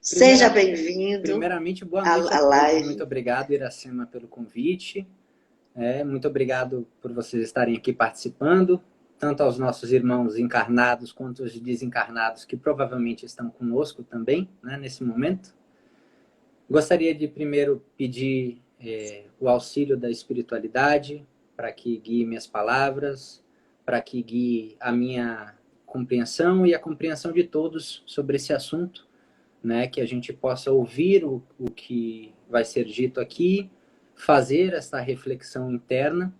Seja Primeiramente, bem-vindo primeiramente, boa noite a à todos. Muito live. obrigado, Iracema, pelo convite. Muito obrigado por vocês estarem aqui participando, tanto aos nossos irmãos encarnados quanto os desencarnados que provavelmente estão conosco também, né, nesse momento. Gostaria de primeiro pedir o auxílio da espiritualidade para que guie minhas palavras, para que guie a minha compreensão e a compreensão de todos sobre esse assunto, né, que a gente possa ouvir o que vai ser dito aqui, fazer essa reflexão interna,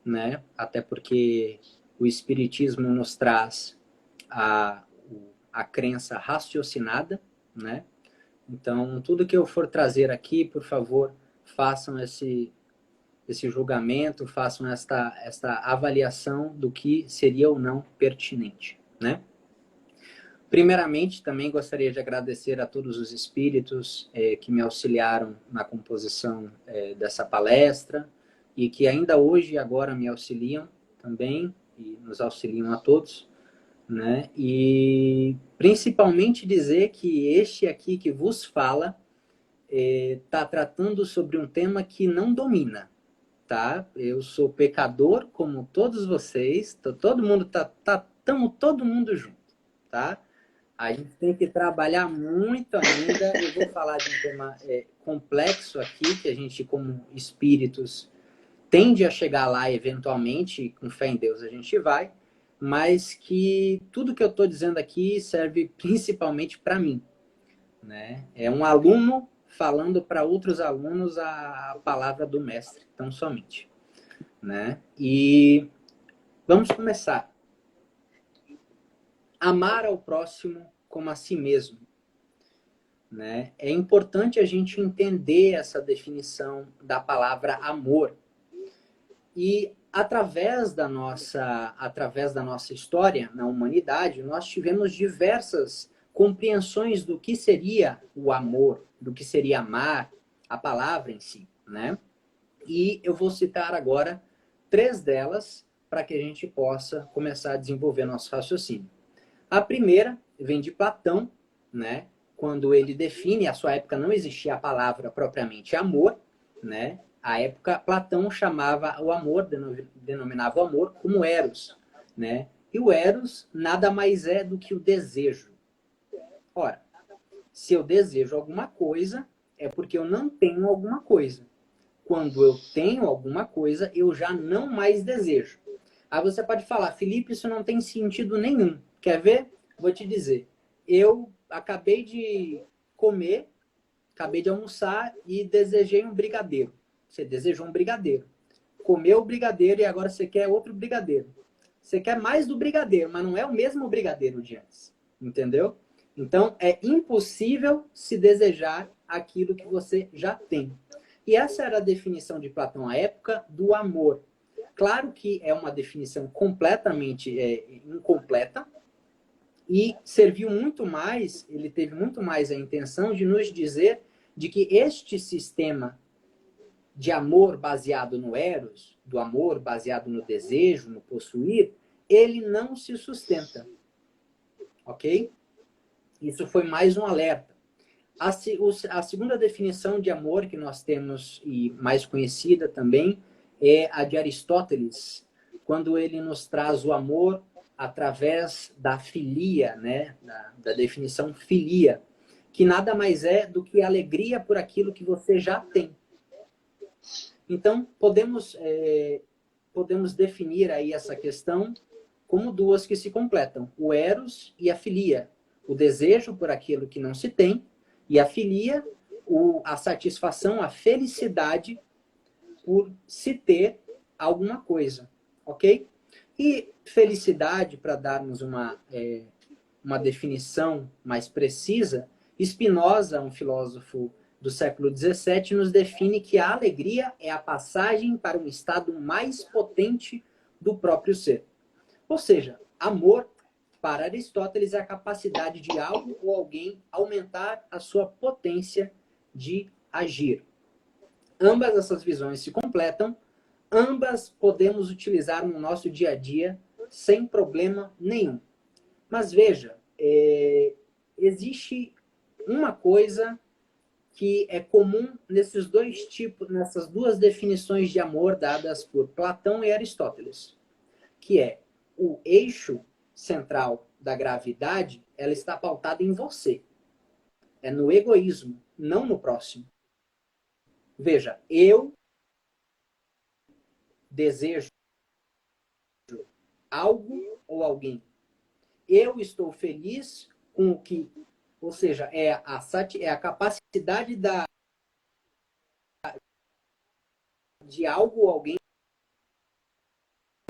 né, até porque o Espiritismo nos traz a, a crença raciocinada, né? Então, tudo que eu for trazer aqui, por favor, façam esse julgamento, façam esta avaliação do que seria ou não pertinente, né? Primeiramente, também gostaria de agradecer a todos os espíritos que me auxiliaram na composição dessa palestra e que ainda hoje e agora me auxiliam também e nos auxiliam a todos, né? E principalmente dizer que este aqui que vos fala está tratando sobre um tema que não domina, tá? Eu sou pecador como todos vocês, todo mundo estamos todo mundo junto, tá? A gente tem que trabalhar muito ainda. Eu vou falar de um tema complexo aqui, que a gente, como espíritos, tende a chegar lá eventualmente, com fé em Deus a gente vai, mas que tudo que eu estou dizendo aqui serve principalmente para mim, né? É um aluno falando para outros alunos a palavra do mestre, tão somente, né? E vamos começar. Amar ao próximo como a si mesmo. Né? É importante a gente entender essa definição da palavra amor. E através da nossa história na humanidade, nós tivemos diversas compreensões do que seria o amor, do que seria amar, a palavra em si, né? E eu vou citar agora 3 delas para que a gente possa começar a desenvolver nosso raciocínio. A primeira vem de Platão, né? Quando ele define, a sua época não existia a palavra propriamente amor, né? A época, Platão chamava o amor, denominava o amor como eros, né? E o eros nada mais é do que o desejo. Ora, se eu desejo alguma coisa, é porque eu não tenho alguma coisa. Quando eu tenho alguma coisa, eu já não mais desejo. Aí você pode falar, Felipe, isso não tem sentido nenhum. Quer ver? Vou te dizer. Eu acabei de comer, acabei de almoçar e desejei um brigadeiro. Você desejou um brigadeiro. Comeu o brigadeiro e agora você quer outro brigadeiro. Você quer mais do brigadeiro, mas não é o mesmo brigadeiro de antes. Entendeu? Então, é impossível se desejar aquilo que você já tem. E essa era a definição de Platão à época do amor. Claro que é uma definição completamente incompleta e serviu muito mais, ele teve muito mais a intenção de nos dizer de que este sistema de amor baseado no eros, do amor baseado no desejo, no possuir, ele não se sustenta. Ok? Isso foi mais um alerta. A segunda definição de amor que nós temos, e mais conhecida também, é a de Aristóteles, quando ele nos traz o amor através da filia, né? da definição filia, que nada mais é do que alegria por aquilo que você já tem. Então, podemos definir aí essa questão como duas que se completam, o eros e a filia, o desejo por aquilo que não se tem, e a filia, a satisfação, a felicidade por se ter alguma coisa, ok? E felicidade, para darmos uma definição mais precisa, Spinoza, um filósofo do século XVII, nos define que a alegria é a passagem para um estado mais potente do próprio ser. Ou seja, amor, para Aristóteles, é a capacidade de algo ou alguém aumentar a sua potência de agir. Ambas essas visões se completam, ambas podemos utilizar no nosso dia a dia sem problema nenhum. Mas veja, existe uma coisa que é comum nesses dois tipos, nessas duas definições de amor dadas por Platão e Aristóteles, que é o eixo central da gravidade, ela está pautada em você. É no egoísmo, não no próximo. Veja, eu desejo algo ou alguém. Eu estou feliz com o que, ou seja, é a capacidade de algo ou alguém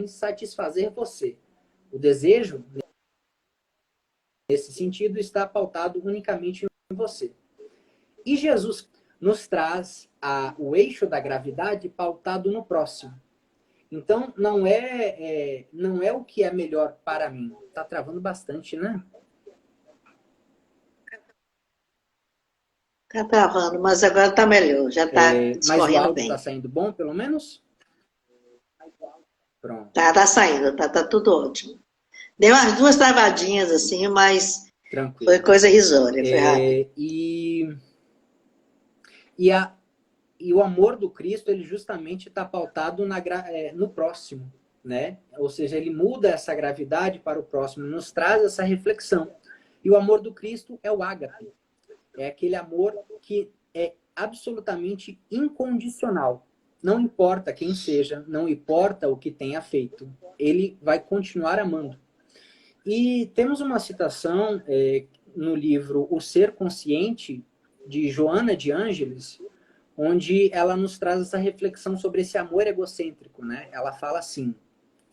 satisfazer você. O desejo, nesse sentido, está pautado unicamente em você. E Jesus nos traz o eixo da gravidade pautado no próximo. Então, não é o que é melhor para mim. Tá travando bastante, né? Tá travando, mas agora tá melhor, já tá Mas o discorrendo áudio está bem. saindo bom, pelo menos? Pronto. Tá saindo, tá tudo ótimo. Deu umas duas travadinhas assim, mas foi Tranquilo. coisa irrisória, foi rápido. E o amor do Cristo, ele justamente está pautado no próximo, né? Ou seja, ele muda essa gravidade para o próximo, nos traz essa reflexão. E o amor do Cristo é o ágape. É aquele amor que é absolutamente incondicional. Não importa quem seja, não importa o que tenha feito, ele vai continuar amando. E temos uma citação no livro O Ser Consciente, de Joana de Ângeles, onde ela nos traz essa reflexão sobre esse amor egocêntrico, né? Ela fala assim: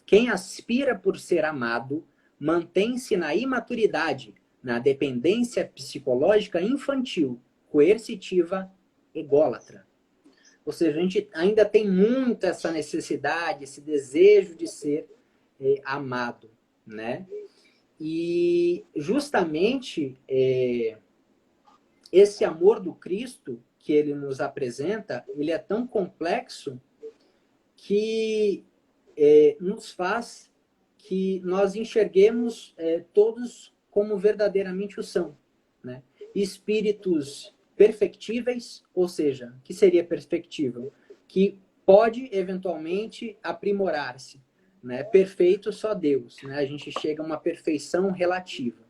quem aspira por ser amado mantém-se na imaturidade, na dependência psicológica infantil, coercitiva, ególatra. Ou seja, a gente ainda tem muito essa necessidade, esse desejo de ser amado, né? E justamente esse amor do Cristo que ele nos apresenta, ele é tão complexo que nos faz que nós enxerguemos todos como verdadeiramente o são, né? Espíritos perfectíveis, ou seja, que seria perfectível? Que pode eventualmente aprimorar-se, né? Perfeito só Deus, né? A gente chega a uma perfeição relativa,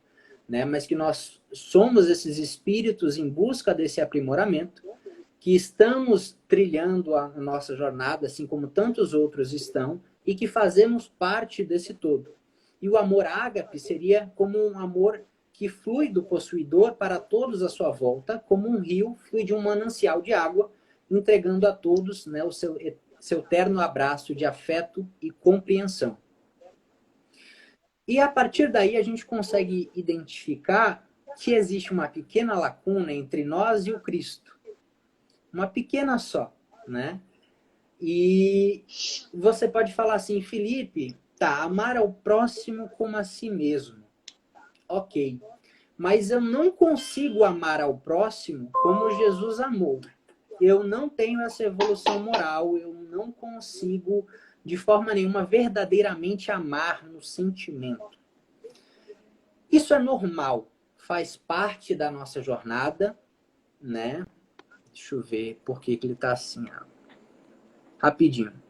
né? Mas que nós somos esses espíritos em busca desse aprimoramento, que estamos trilhando a nossa jornada, assim como tantos outros estão, e que fazemos parte desse todo. E o amor ágape seria como um amor que flui do possuidor para todos à sua volta, como um rio flui de um manancial de água, entregando a todos, né, o seu terno abraço de afeto e compreensão. E a partir daí a gente consegue identificar que existe uma pequena lacuna entre nós e o Cristo. Uma pequena só, né? E você pode falar assim: Felipe, tá, amar ao próximo como a si mesmo. Ok. Mas eu não consigo amar ao próximo como Jesus amou. Eu não tenho essa evolução moral, eu não consigo, de forma nenhuma, verdadeiramente amar no sentimento. Isso é normal, faz parte da nossa jornada, né? Deixa eu ver por que ele tá assim, ó. Rapidinho.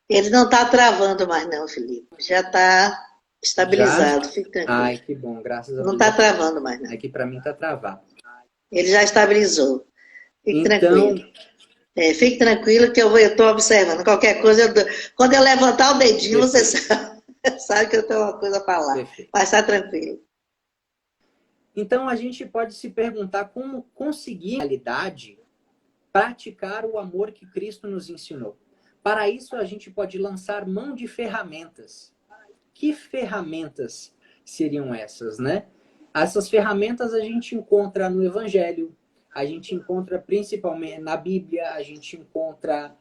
Ele não tá travando mais não, Felipe. Já tá Já? estabilizado, fique tranquilo. Ai, que bom, graças a Não Deus. tá travando mais não. Aqui para mim tá travado. Ele já estabilizou. Fique Então, tranquilo. Fique tranquilo que eu estou observando. Qualquer coisa, quando eu levantar o dedinho, perfeito, você sabe que eu tenho uma coisa a falar. perfeito. Mas está tranquilo. Então, a gente pode se perguntar como conseguir, na realidade, praticar o amor que Cristo nos ensinou. Para isso, a gente pode lançar mão de ferramentas. Que ferramentas seriam essas, né? Essas ferramentas a gente encontra no Evangelho, a gente encontra principalmente na Bíblia, a gente encontra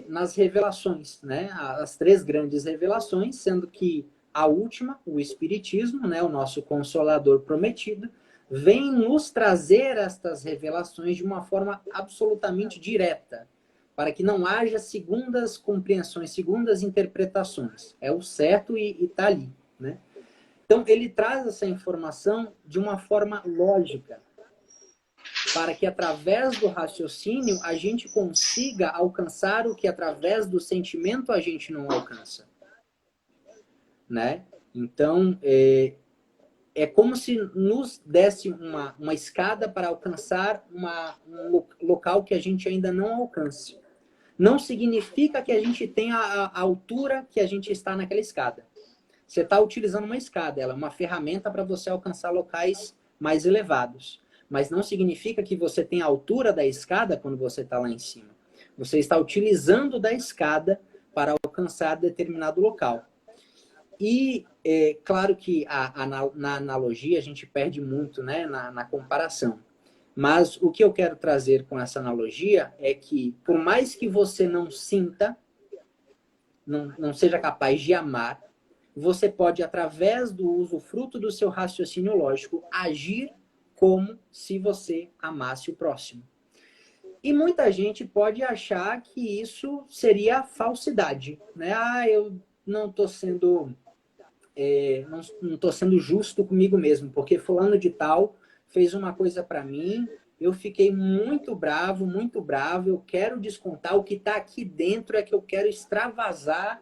nas revelações, né? As três grandes revelações, sendo que a última, o Espiritismo, né? O nosso Consolador prometido, vem nos trazer estas revelações de uma forma absolutamente direta, para que não haja segundas compreensões, segundas interpretações. É o certo e está ali, né? Então, ele traz essa informação de uma forma lógica, para que através do raciocínio a gente consiga alcançar o que através do sentimento a gente não alcança, né? Então, é como se nos desse uma escada para alcançar um local que a gente ainda não alcance. Não significa que a gente tenha a altura que a gente está naquela escada. Você está utilizando uma escada, ela é uma ferramenta para você alcançar locais mais elevados. Mas não significa que você tem a altura da escada quando você está lá em cima. Você está utilizando da escada para alcançar determinado local. E claro que na analogia a gente perde muito, né, na comparação. Mas o que eu quero trazer com essa analogia é que, por mais que você não sinta, não seja capaz de amar, você pode, através do uso fruto do seu raciocínio lógico, agir como se você amasse o próximo. E muita gente pode achar que isso seria falsidade, né? Ah, eu não estou sendo não estou sendo justo comigo mesmo, porque fulano de tal fez uma coisa para mim, eu fiquei muito bravo, eu quero descontar, o que está aqui dentro é que eu quero extravasar.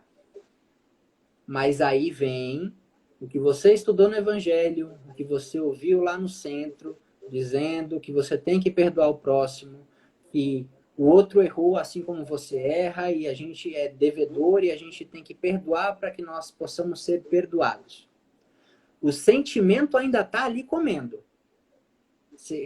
Mas aí vem o que você estudou no Evangelho, o que você ouviu lá no centro, dizendo que você tem que perdoar o próximo, que o outro errou assim como você erra, e a gente é devedor e a gente tem que perdoar para que nós possamos ser perdoados. O sentimento ainda está ali comendo.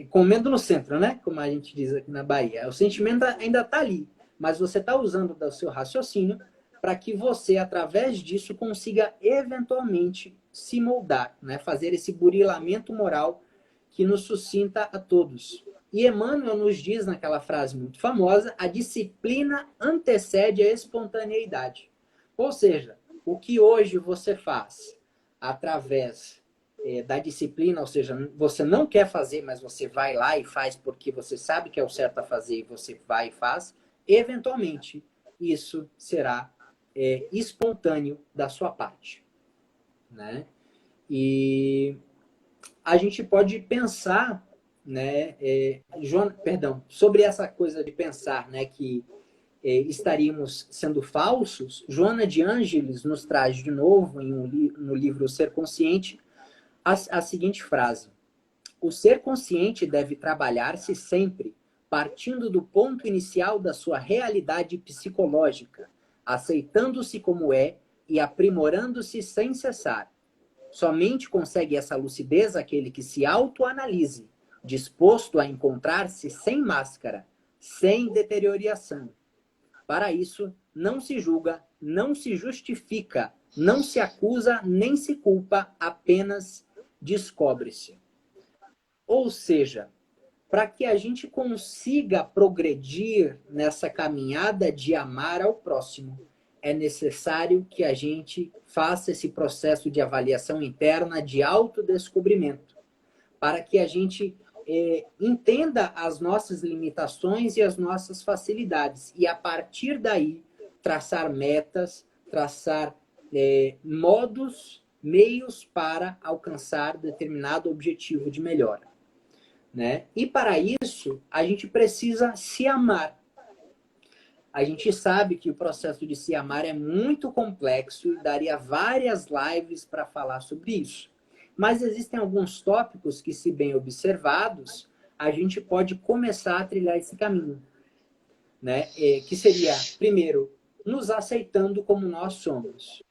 Comendo no centro, né? Como a gente diz aqui na Bahia. O sentimento ainda está ali, mas você está usando do seu raciocínio para que você, através disso, consiga eventualmente se moldar, né? Fazer esse burilamento moral que nos suscita a todos. E Emmanuel nos diz naquela frase muito famosa, a disciplina antecede a espontaneidade. Ou seja, o que hoje você faz através da disciplina, ou seja, você não quer fazer, mas você vai lá e faz porque você sabe que é o certo a fazer e você vai e faz, eventualmente isso será espontâneo da sua parte, né? E a gente pode pensar, né, sobre essa coisa de pensar, né, que estaríamos sendo falsos. Joana de Ângeles nos traz de novo no livro Ser Consciente a seguinte frase: o ser consciente deve trabalhar-se sempre partindo do ponto inicial da sua realidade psicológica, aceitando-se como é e aprimorando-se sem cessar. Somente consegue essa lucidez aquele que se autoanalise, disposto a encontrar-se sem máscara, sem deterioração. Para isso, não se julga, não se justifica, não se acusa, nem se culpa, apenas descobre-se. Ou seja, para que a gente consiga progredir nessa caminhada de amar ao próximo, é necessário que a gente faça esse processo de avaliação interna, de autodescobrimento, para que a gente entenda as nossas limitações e as nossas facilidades. E, a partir daí, traçar metas, traçar modos, meios para alcançar determinado objetivo de melhora, né? E, para isso, a gente precisa se amar. A gente sabe que o processo de se amar é muito complexo e daria várias lives para falar sobre isso. Mas existem alguns tópicos que, se bem observados, a gente pode começar a trilhar esse caminho, né? Que seria, primeiro, nos aceitando como nós somos,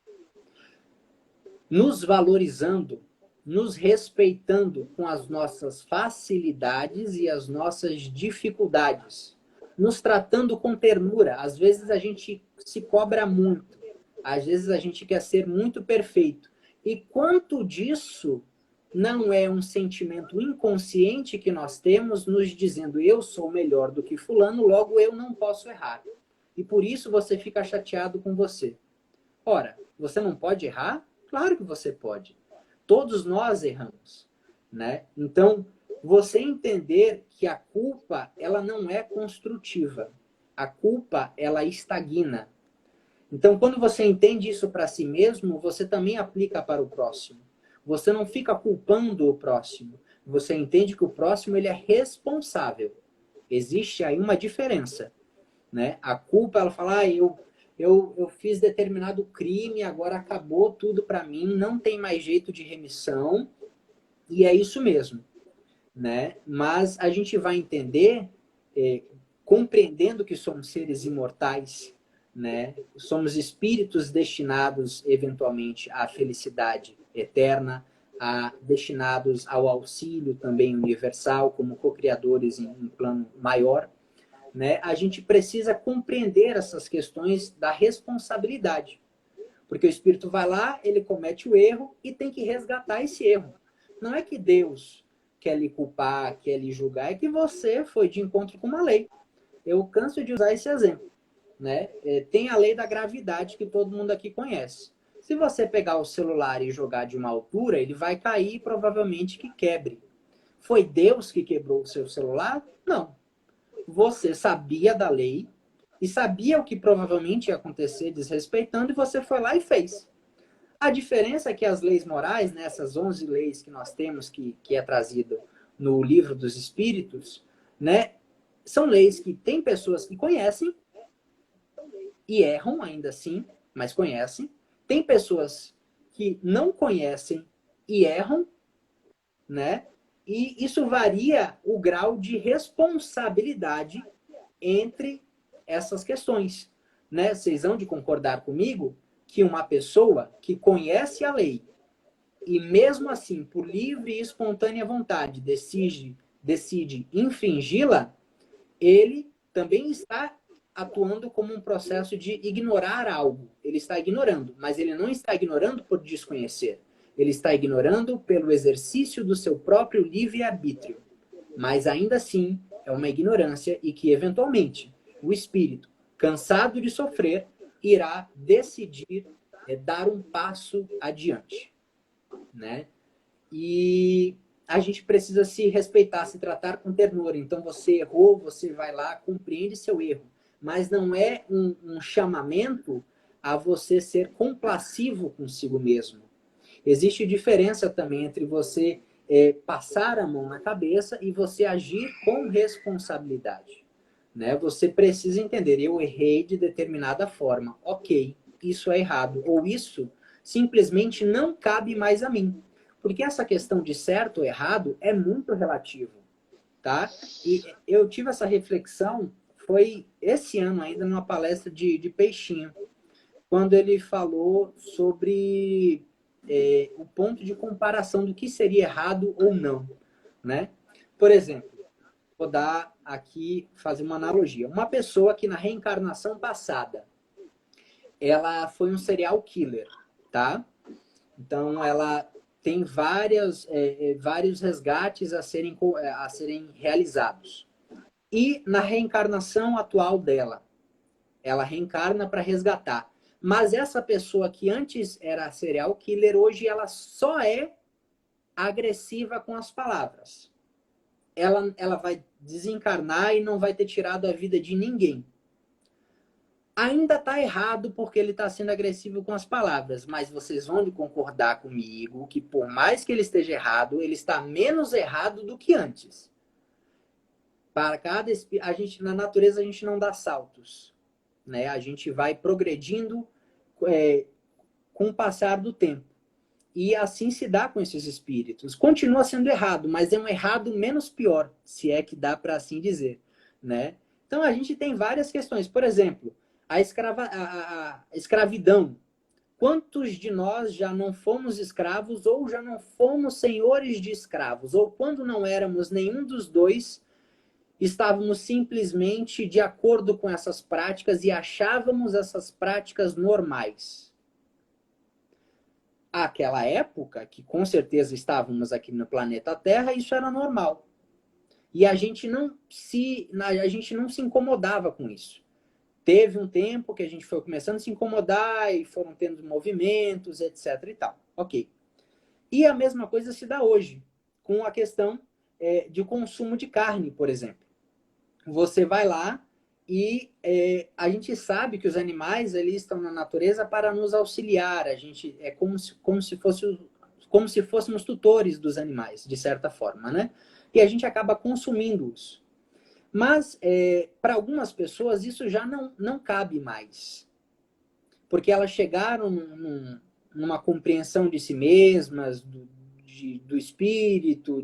nos valorizando, nos respeitando com as nossas facilidades e as nossas dificuldades, nos tratando com ternura. Às vezes a gente se cobra muito, às vezes a gente quer ser muito perfeito. E quanto disso não é um sentimento inconsciente que nós temos, nos dizendo: eu sou melhor do que fulano, logo eu não posso errar. E por isso você fica chateado com você. Ora, você não pode errar? Claro que você pode. Todos nós erramos, né? Então, você entender que a culpa, ela não é construtiva. A culpa, ela estagna. Então, quando você entende isso para si mesmo, você também aplica para o próximo. Você não fica culpando o próximo. Você entende que o próximo ele é responsável. Existe aí uma diferença, né? A culpa, ela fala, eu fiz determinado crime, agora acabou tudo para mim, não tem mais jeito de remissão, e é isso mesmo, né? Mas a gente vai entender, compreendendo que somos seres imortais, né? Somos espíritos destinados, eventualmente, à felicidade eterna, destinados ao auxílio também universal, como co-criadores em plano maior, né? A gente precisa compreender essas questões da responsabilidade. Porque o espírito vai lá, ele comete o erro e tem que resgatar esse erro. Não é que Deus quer lhe culpar, quer lhe julgar, é que você foi de encontro com uma lei. Eu canso de usar esse exemplo, né? Tem a lei da gravidade que todo mundo aqui conhece. Se você pegar o celular e jogar de uma altura, ele vai cair e provavelmente que quebre. Foi Deus que quebrou o seu celular? Não. Você sabia da lei e sabia o que provavelmente ia acontecer desrespeitando e você foi lá e fez. A diferença é que as leis morais, né, essas 11 leis que nós temos, que é trazido no livro dos Espíritos, né, são leis que tem pessoas que conhecem e erram ainda assim, mas conhecem. Tem pessoas que não conhecem e erram, né? E isso varia o grau de responsabilidade entre essas questões, né? Vocês vão de concordar comigo que uma pessoa que conhece a lei e mesmo assim, por livre e espontânea vontade, decide infringi-la, ele também está atuando como um processo de ignorar algo. Ele está ignorando, mas ele não está ignorando por desconhecer. Ele está ignorando pelo exercício do seu próprio livre-arbítrio. Mas ainda assim, é uma ignorância e que, eventualmente, o espírito, cansado de sofrer, irá decidir dar um passo adiante, né? E a gente precisa se respeitar, se tratar com ternura. Então, você errou, você vai lá, compreende seu erro. Mas não é um chamamento a você ser compassivo consigo mesmo. Existe diferença também entre você passar a mão na cabeça e você agir com responsabilidade, né? Você precisa entender, eu errei de determinada forma. Ok, isso é errado. Ou isso simplesmente não cabe mais a mim. Porque essa questão de certo ou errado é muito relativo, tá? E eu tive essa reflexão, foi esse ano ainda, numa palestra de Peixinho, quando ele falou sobre o ponto de comparação do que seria errado ou não, né? Por exemplo, vou dar aqui, fazer uma analogia. Uma pessoa que na reencarnação passada, ela foi um serial killer, tá? Então, ela tem vários resgates a serem realizados. E na reencarnação atual dela, ela reencarna para resgatar. Mas essa pessoa que antes era serial killer, hoje ela só é agressiva com as palavras. Ela vai desencarnar e não vai ter tirado a vida de ninguém. Ainda está errado porque ele está sendo agressivo com as palavras, mas vocês vão concordar comigo que por mais que ele esteja errado, ele está menos errado do que antes. Para cada a gente na natureza a gente não dá saltos, né? A gente vai progredindo com o passar do tempo. E assim se dá com esses espíritos. Continua sendo errado, mas é um errado menos pior, se é que dá para assim dizer, né? Então a gente tem várias questões. Por exemplo, a escravidão. Quantos de nós já não fomos escravos ou já não fomos senhores de escravos? Ou quando não éramos nenhum dos dois, estávamos simplesmente de acordo com essas práticas e achávamos essas práticas normais? Àquela época, que com certeza estávamos aqui no planeta Terra, isso era normal. E a gente não se incomodava com isso. Teve um tempo que a gente foi começando a se incomodar e foram tendo movimentos, etc. e tal. Ok. E a mesma coisa se dá hoje, com a questão de consumo de carne, por exemplo. Você vai lá E a gente sabe que os animais eles estão na natureza para nos auxiliar. A gente é como se fôssemos tutores dos animais, de certa forma, né? E a gente acaba consumindo-os. Mas para algumas pessoas isso já não cabe mais, porque elas chegaram numa compreensão de si mesmas, do espírito,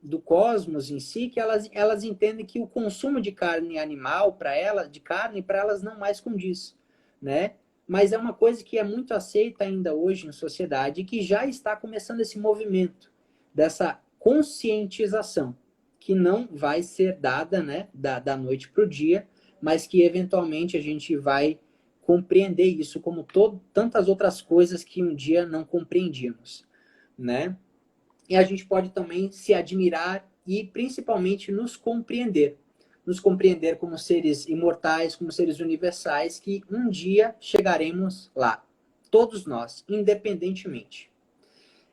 do cosmos em si, que elas entendem que o consumo de carne animal para elas, de carne para elas não mais condiz, né? Mas é uma coisa que é muito aceita ainda hoje em sociedade e que já está começando esse movimento dessa conscientização, que não vai ser dada, né, da noite para o dia, mas que eventualmente a gente vai compreender isso como tantas outras coisas que um dia não compreendíamos, né? E a gente pode também se admirar e principalmente nos compreender. Nos compreender como seres imortais, como seres universais, que um dia chegaremos lá. Todos nós, independentemente.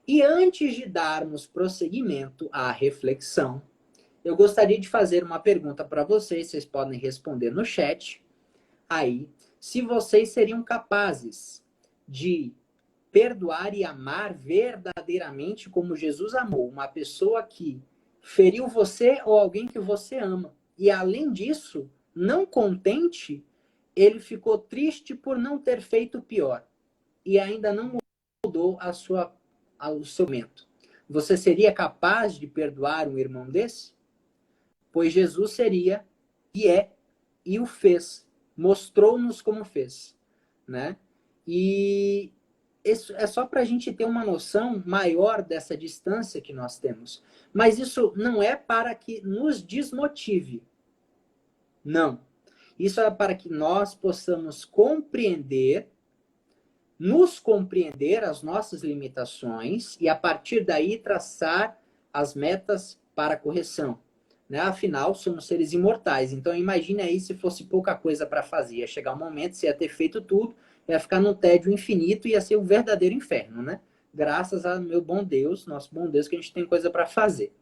E antes de darmos prosseguimento à reflexão, eu gostaria de fazer uma pergunta para vocês podem responder no chat. Aí, se vocês seriam capazes de perdoar e amar verdadeiramente como Jesus amou uma pessoa que feriu você ou alguém que você ama. E além disso, não contente, ele ficou triste por não ter feito pior e ainda não mudou o seu momento. Você seria capaz de perdoar um irmão desse? Pois Jesus seria e é e o fez, mostrou-nos como fez, né? E isso é só para a gente ter uma noção maior dessa distância que nós temos. Mas isso não é para que nos desmotive. Não. Isso é para que nós possamos nos compreender as nossas limitações e, a partir daí, traçar as metas para a correção. Né? Afinal, somos seres imortais. Então, imagine aí se fosse pouca coisa para fazer. Ia chegar um momento, você ia ter feito tudo, ia ficar num tédio infinito e ia ser o verdadeiro inferno, né? Graças ao meu bom Deus, nosso bom Deus, que a gente tem coisa para fazer.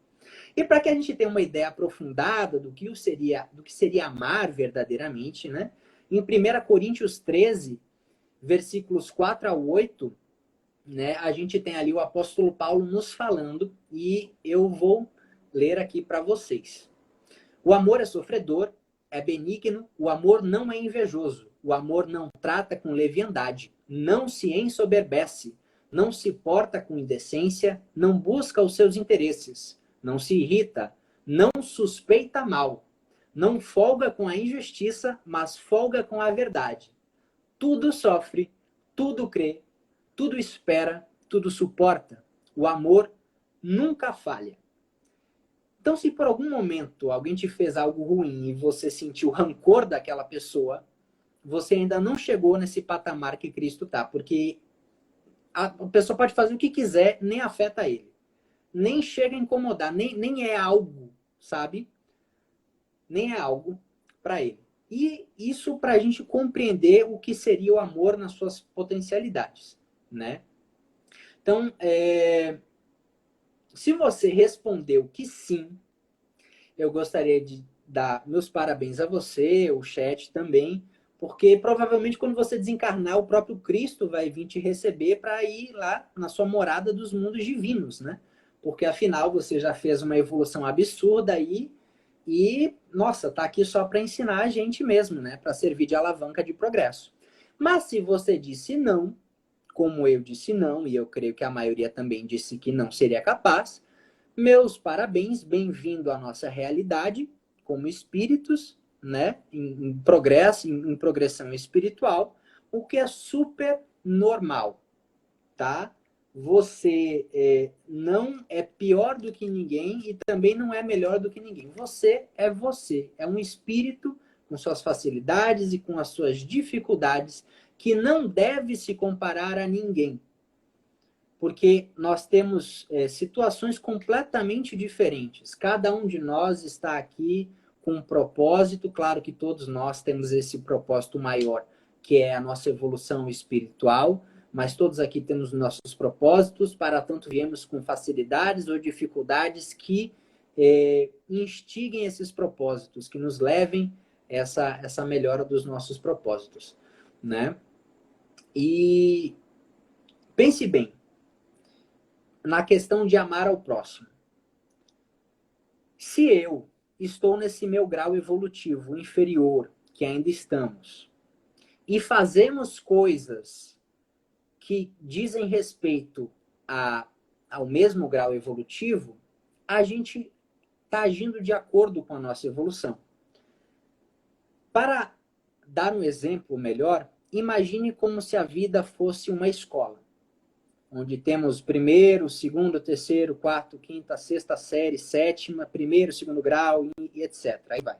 E para que a gente tenha uma ideia aprofundada do que seria amar verdadeiramente, né? Em 1 Coríntios 13, versículos 4 a 8, né, a gente tem ali o apóstolo Paulo nos falando e eu vou ler aqui para vocês. O amor é sofredor, é benigno, o amor não é invejoso, o amor não trata com leviandade, não se ensoberbece, não se porta com indecência, não busca os seus interesses, não se irrita, não suspeita mal, não folga com a injustiça, mas folga com a verdade. Tudo sofre, tudo crê, tudo espera, tudo suporta. O amor nunca falha. Então, se por algum momento alguém te fez algo ruim e você sentiu rancor daquela pessoa, você ainda não chegou nesse patamar que Cristo está, porque a pessoa pode fazer o que quiser, nem afeta ele. Nem chega a incomodar, nem é algo, sabe? Nem é algo para ele. E isso para a gente compreender o que seria o amor nas suas potencialidades, né? Então, se você respondeu que sim, eu gostaria de dar meus parabéns a você, o chat também, porque provavelmente quando você desencarnar, o próprio Cristo vai vir te receber para ir lá na sua morada dos mundos divinos, né? Porque afinal você já fez uma evolução absurda aí e, nossa, tá aqui só para ensinar a gente mesmo, né? Para servir de alavanca de progresso. Mas se você disse não, como eu disse não, e eu creio que a maioria também disse que não seria capaz, meus parabéns, bem-vindo à nossa realidade como espíritos, né? Em progresso, em progressão espiritual, o que é super normal, tá? Você não é pior do que ninguém e também não é melhor do que ninguém. Você, é um espírito com suas facilidades e com as suas dificuldades que não deve se comparar a ninguém. Porque nós temos situações completamente diferentes. Cada um de nós está aqui com um propósito. Claro que todos nós temos esse propósito maior, que é a nossa evolução espiritual, mas todos aqui temos nossos propósitos, para tanto viemos com facilidades ou dificuldades que instiguem esses propósitos, que nos levem essa melhora dos nossos propósitos, né? E pense bem na questão de amar ao próximo. Se eu estou nesse meu grau evolutivo inferior, que ainda estamos, e fazemos coisas que dizem respeito ao mesmo grau evolutivo, a gente está agindo de acordo com a nossa evolução. Para dar um exemplo melhor, imagine como se a vida fosse uma escola, onde temos primeiro, segundo, terceiro, quarto, quinta, sexta série, sétima, primeiro, segundo grau e etc. Aí vai.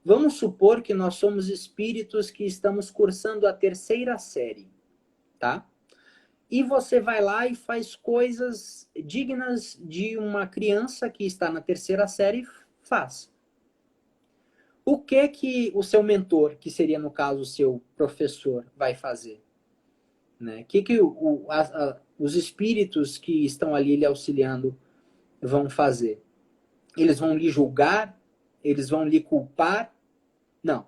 Vamos supor que nós somos espíritos que estamos cursando a terceira série, tá? E você vai lá e faz coisas dignas de uma criança que está na terceira série faz. O que o seu mentor, que seria no caso o seu professor, vai fazer? Né? Os espíritos que estão ali lhe auxiliando vão fazer? Eles vão lhe julgar? Eles vão lhe culpar? Não.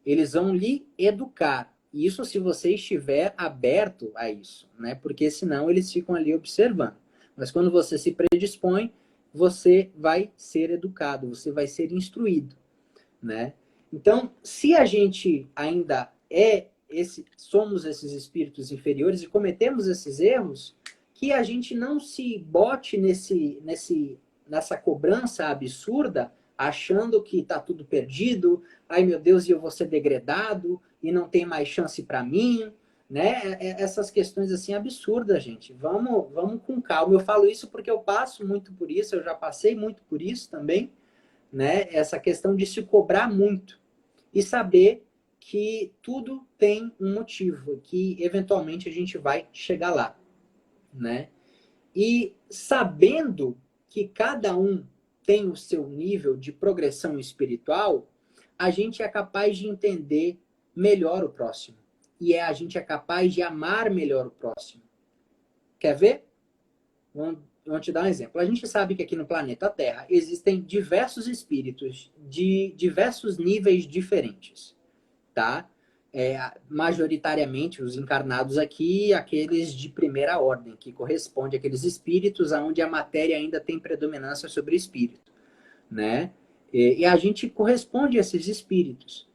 Eles vão lhe educar. Isso se você estiver aberto a isso, né? Porque senão eles ficam ali observando. Mas quando você se predispõe, você vai ser educado, você vai ser instruído, né? Então, se a gente ainda somos esses espíritos inferiores e cometemos esses erros, que a gente não se bote nessa cobrança absurda, achando que está tudo perdido, ai meu Deus, e eu vou ser degradado, e não tem mais chance para mim, né? Essas questões assim absurdas, gente. Vamos com calma. Eu falo isso porque eu passo muito por isso, eu já passei muito por isso também, né? Essa questão de se cobrar muito e saber que tudo tem um motivo, que eventualmente a gente vai chegar lá, né? E sabendo que cada um tem o seu nível de progressão espiritual, a gente é capaz de entender melhor o próximo. E a gente é capaz de amar melhor o próximo. Quer ver? Vamos te dar um exemplo. A gente sabe que aqui no planeta Terra existem diversos espíritos de diversos níveis diferentes, tá? Majoritariamente os encarnados aqui, aqueles de primeira ordem, que corresponde àqueles espíritos onde a matéria ainda tem predominância sobre o espírito, né? E a gente corresponde a esses espíritos.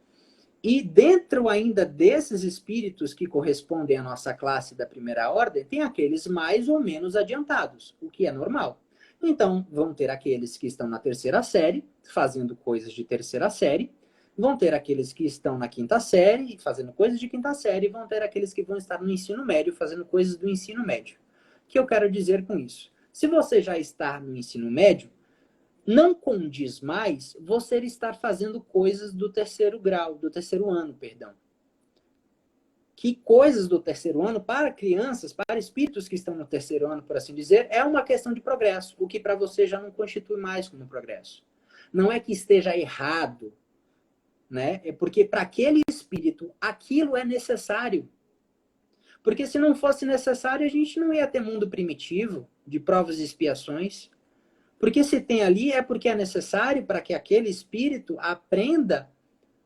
E dentro ainda desses espíritos que correspondem à nossa classe da primeira ordem, tem aqueles mais ou menos adiantados, o que é normal. Então, vão ter aqueles que estão na terceira série, fazendo coisas de terceira série, vão ter aqueles que estão na quinta série, fazendo coisas de quinta série, e vão ter aqueles que vão estar no ensino médio, fazendo coisas do ensino médio. O que eu quero dizer com isso? Se você já está no ensino médio, não condiz mais você estar fazendo coisas do terceiro grau, do terceiro ano, perdão. Que coisas do terceiro ano, para crianças, para espíritos que estão no terceiro ano, por assim dizer, é uma questão de progresso, o que para você já não constitui mais como progresso. Não é que esteja errado, né? É porque para aquele espírito aquilo é necessário. Porque se não fosse necessário, a gente não ia ter mundo primitivo, de provas e expiações. Porque se tem ali é porque é necessário para que aquele espírito aprenda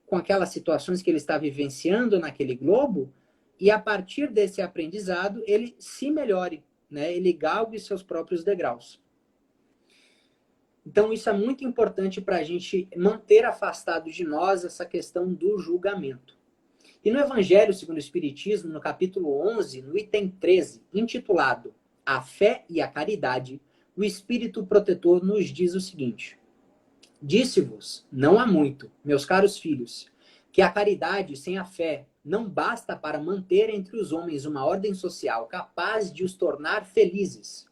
com aquelas situações que ele está vivenciando naquele globo e a partir desse aprendizado ele se melhore, né? Ele galgue seus próprios degraus. Então isso é muito importante para a gente manter afastado de nós essa questão do julgamento. E no Evangelho segundo o Espiritismo, no capítulo 11, no item 13, intitulado A Fé e a Caridade, o Espírito Protetor nos diz o seguinte: disse-vos, não há muito, meus caros filhos, que a caridade sem a fé não basta para manter entre os homens uma ordem social capaz de os tornar felizes.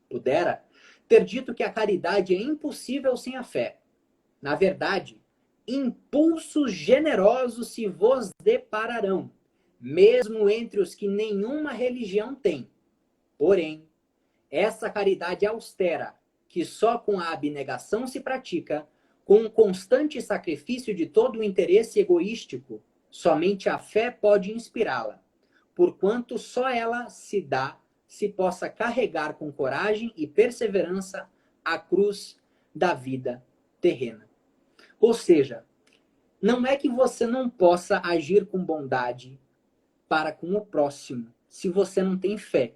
Pudera ter dito que a caridade é impossível sem a fé. Na verdade, impulsos generosos se vos depararão, mesmo entre os que nenhuma religião tem. Porém, essa caridade austera, que só com a abnegação se pratica, com o constante sacrifício de todo o interesse egoístico, somente a fé pode inspirá-la, porquanto só ela se dá se possa carregar com coragem e perseverança a cruz da vida terrena. Ou seja, não é que você não possa agir com bondade para com o próximo, se você não tem fé.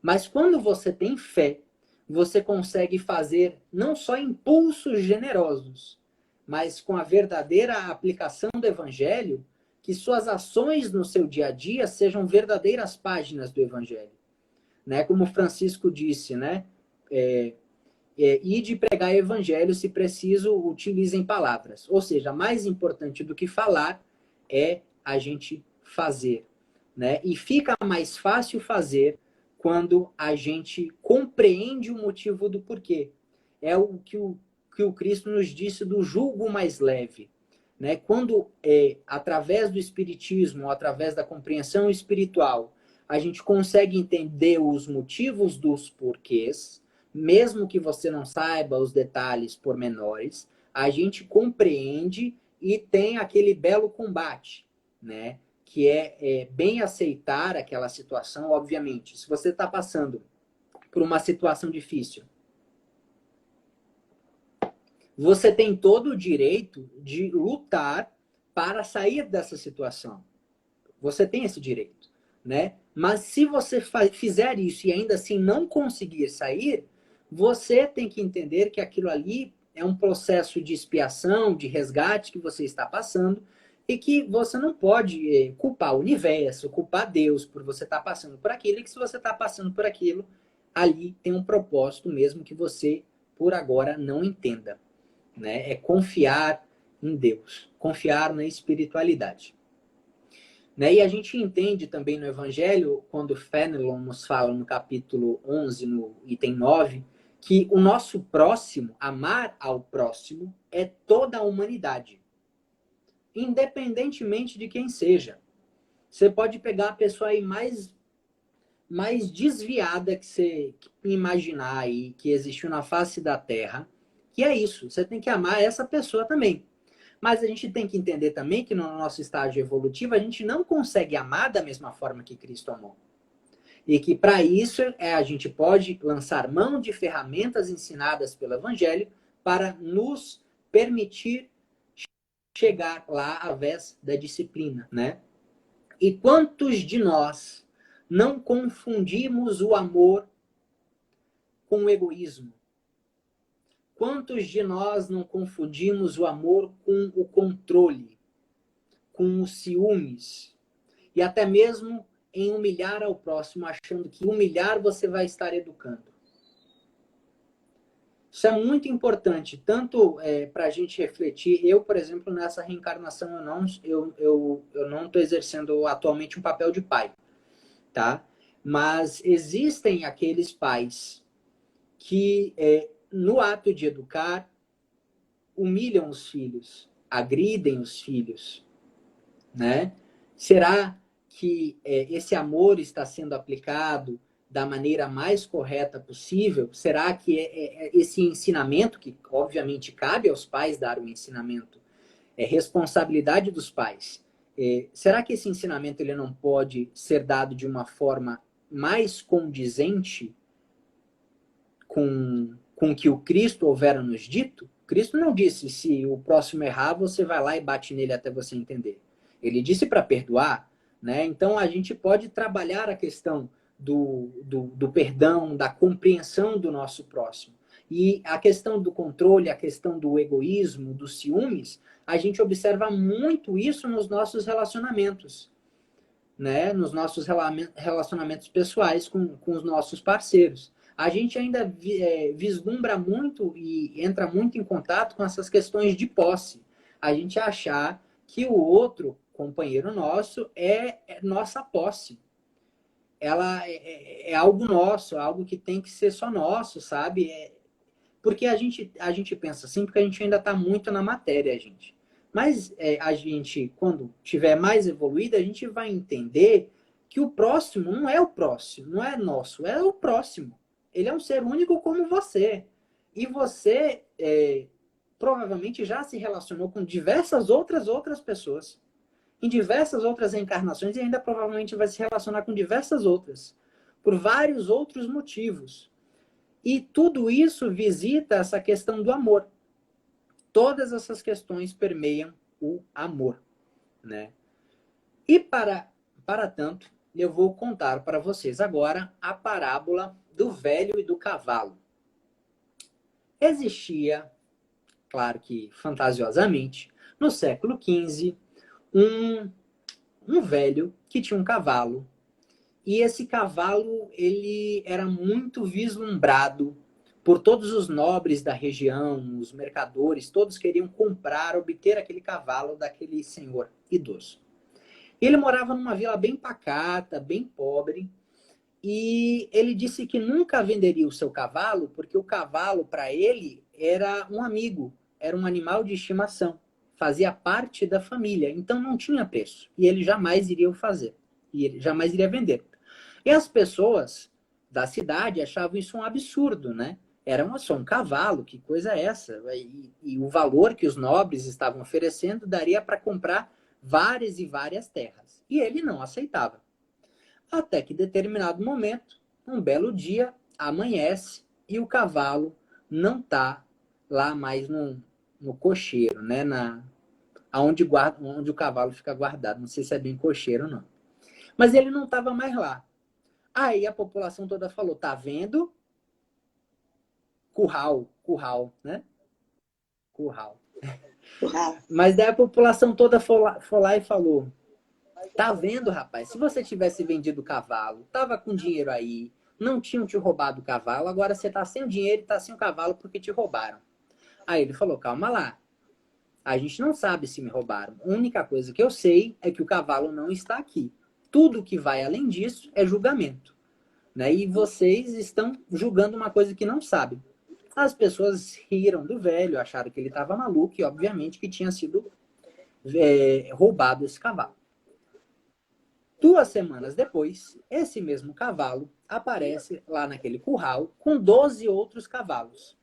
Mas quando você tem fé, você consegue fazer não só impulsos generosos, mas com a verdadeira aplicação do evangelho, que suas ações no seu dia a dia sejam verdadeiras páginas do evangelho. Né? Como Francisco disse, né? Ide pregar o evangelho, se preciso, utilizem palavras. Ou seja, mais importante do que falar é a gente fazer. Né? E fica mais fácil fazer quando a gente compreende o motivo do porquê. É o que o Cristo nos disse do jugo mais leve. Né? Quando, através do Espiritismo, através da compreensão espiritual, a gente consegue entender os motivos dos porquês, mesmo que você não saiba os detalhes pormenores, a gente compreende e tem aquele belo combate, né? Que é bem aceitar aquela situação, obviamente. Se você está passando por uma situação difícil, você tem todo o direito de lutar para sair dessa situação. Você tem esse direito, né? Mas se você fizer isso e ainda assim não conseguir sair, você tem que entender que aquilo ali é um processo de expiação, de resgate que você está passando e que você não pode culpar o universo, culpar Deus por você estar passando por aquilo, e que se você está passando por aquilo, ali tem um propósito mesmo que você, por agora, não entenda. Né? É confiar em Deus, confiar na espiritualidade. Né? E a gente entende também no Evangelho, quando Fenelon nos fala no capítulo 11, no item 9, que o nosso próximo, amar ao próximo, é toda a humanidade. Independentemente de quem seja. Você pode pegar a pessoa aí mais desviada que você imaginar aí, que existiu na face da Terra, que é isso. Você tem que amar essa pessoa também. Mas a gente tem que entender também que no nosso estágio evolutivo a gente não consegue amar da mesma forma que Cristo amou. E que para isso a gente pode lançar mão de ferramentas ensinadas pelo Evangelho para nos permitir chegar lá através da disciplina, né? E quantos de nós não confundimos o amor com o egoísmo? Quantos de nós não confundimos o amor com o controle, com os ciúmes, e até mesmo em humilhar ao próximo, achando que humilhar você vai estar educando? Isso é muito importante, tanto para a gente refletir. Eu, por exemplo, nessa reencarnação, eu não estou exercendo atualmente um papel de pai, tá? Mas existem aqueles pais que, no ato de educar, humilham os filhos, agridem os filhos, né? Será que esse amor está sendo aplicado da maneira mais correta possível? Será que esse ensinamento, que obviamente cabe aos pais dar um ensinamento, é responsabilidade dos pais? Será que esse ensinamento ele não pode ser dado de uma forma mais condizente com o que o Cristo houvera nos dito? Cristo não disse, se o próximo errar, você vai lá e bate nele até você entender. Ele disse para perdoar, né? Então a gente pode trabalhar a questão do perdão, da compreensão do nosso próximo. E a questão do controle, a questão do egoísmo, dos ciúmes, a gente observa muito isso nos nossos relacionamentos, né? Nos nossos relacionamentos pessoais com os nossos parceiros. A gente ainda vislumbra muito e entra muito em contato com essas questões de posse. A gente achar que o outro companheiro nosso é nossa posse. Ela é algo nosso, algo que tem que ser só nosso, sabe? Porque a gente pensa assim, porque a gente ainda está muito na matéria, gente. Mas a gente, quando tiver mais evoluído, a gente vai entender que o próximo não é o próximo, não é nosso, é o próximo. Ele é um ser único como você. E você provavelmente já se relacionou com diversas outras pessoas, em diversas outras encarnações, e ainda provavelmente vai se relacionar com diversas outras, por vários outros motivos. E tudo isso visita essa questão do amor. Todas essas questões permeiam o amor, né? E para tanto, eu vou contar para vocês agora a parábola do velho e do cavalo. Existia, claro que fantasiosamente, no século XV, um velho que tinha um cavalo. E esse cavalo, ele era muito vislumbrado por todos os nobres da região, os mercadores, todos queriam comprar, obter aquele cavalo daquele senhor idoso. Ele morava numa vila bem pacata, bem pobre, e ele disse que nunca venderia o seu cavalo, porque o cavalo, para ele, era um amigo, era um animal de estimação, fazia parte da família, então não tinha preço, e ele jamais iria o fazer, e ele jamais iria vender. E as pessoas da cidade achavam isso um absurdo, né? Era só um cavalo, que coisa é essa? E o valor que os nobres estavam oferecendo daria para comprar várias e várias terras. E ele não aceitava. Até que, em determinado momento, um belo dia, amanhece e o cavalo não está lá mais no cocheiro, né? Onde o cavalo fica guardado. Não sei se é bem cocheiro ou não. Mas ele não estava mais lá. Aí a população toda falou, tá vendo? Curral, né? Curral. Mas daí a população toda foi lá e falou, tá vendo, rapaz? Se você tivesse vendido o cavalo, tava com dinheiro aí, não tinham te roubado o cavalo, agora você tá sem o dinheiro e tá sem o cavalo porque te roubaram. Aí ele falou, calma lá. A gente não sabe se me roubaram. A única coisa que eu sei é que o cavalo não está aqui. Tudo que vai além disso é julgamento. Né? E vocês estão julgando uma coisa que não sabem. As riram do velho, acharam que ele estava maluco e, obviamente, que tinha sido roubado esse cavalo. 2 semanas depois, esse mesmo cavalo aparece lá naquele curral com 12 outros cavalos.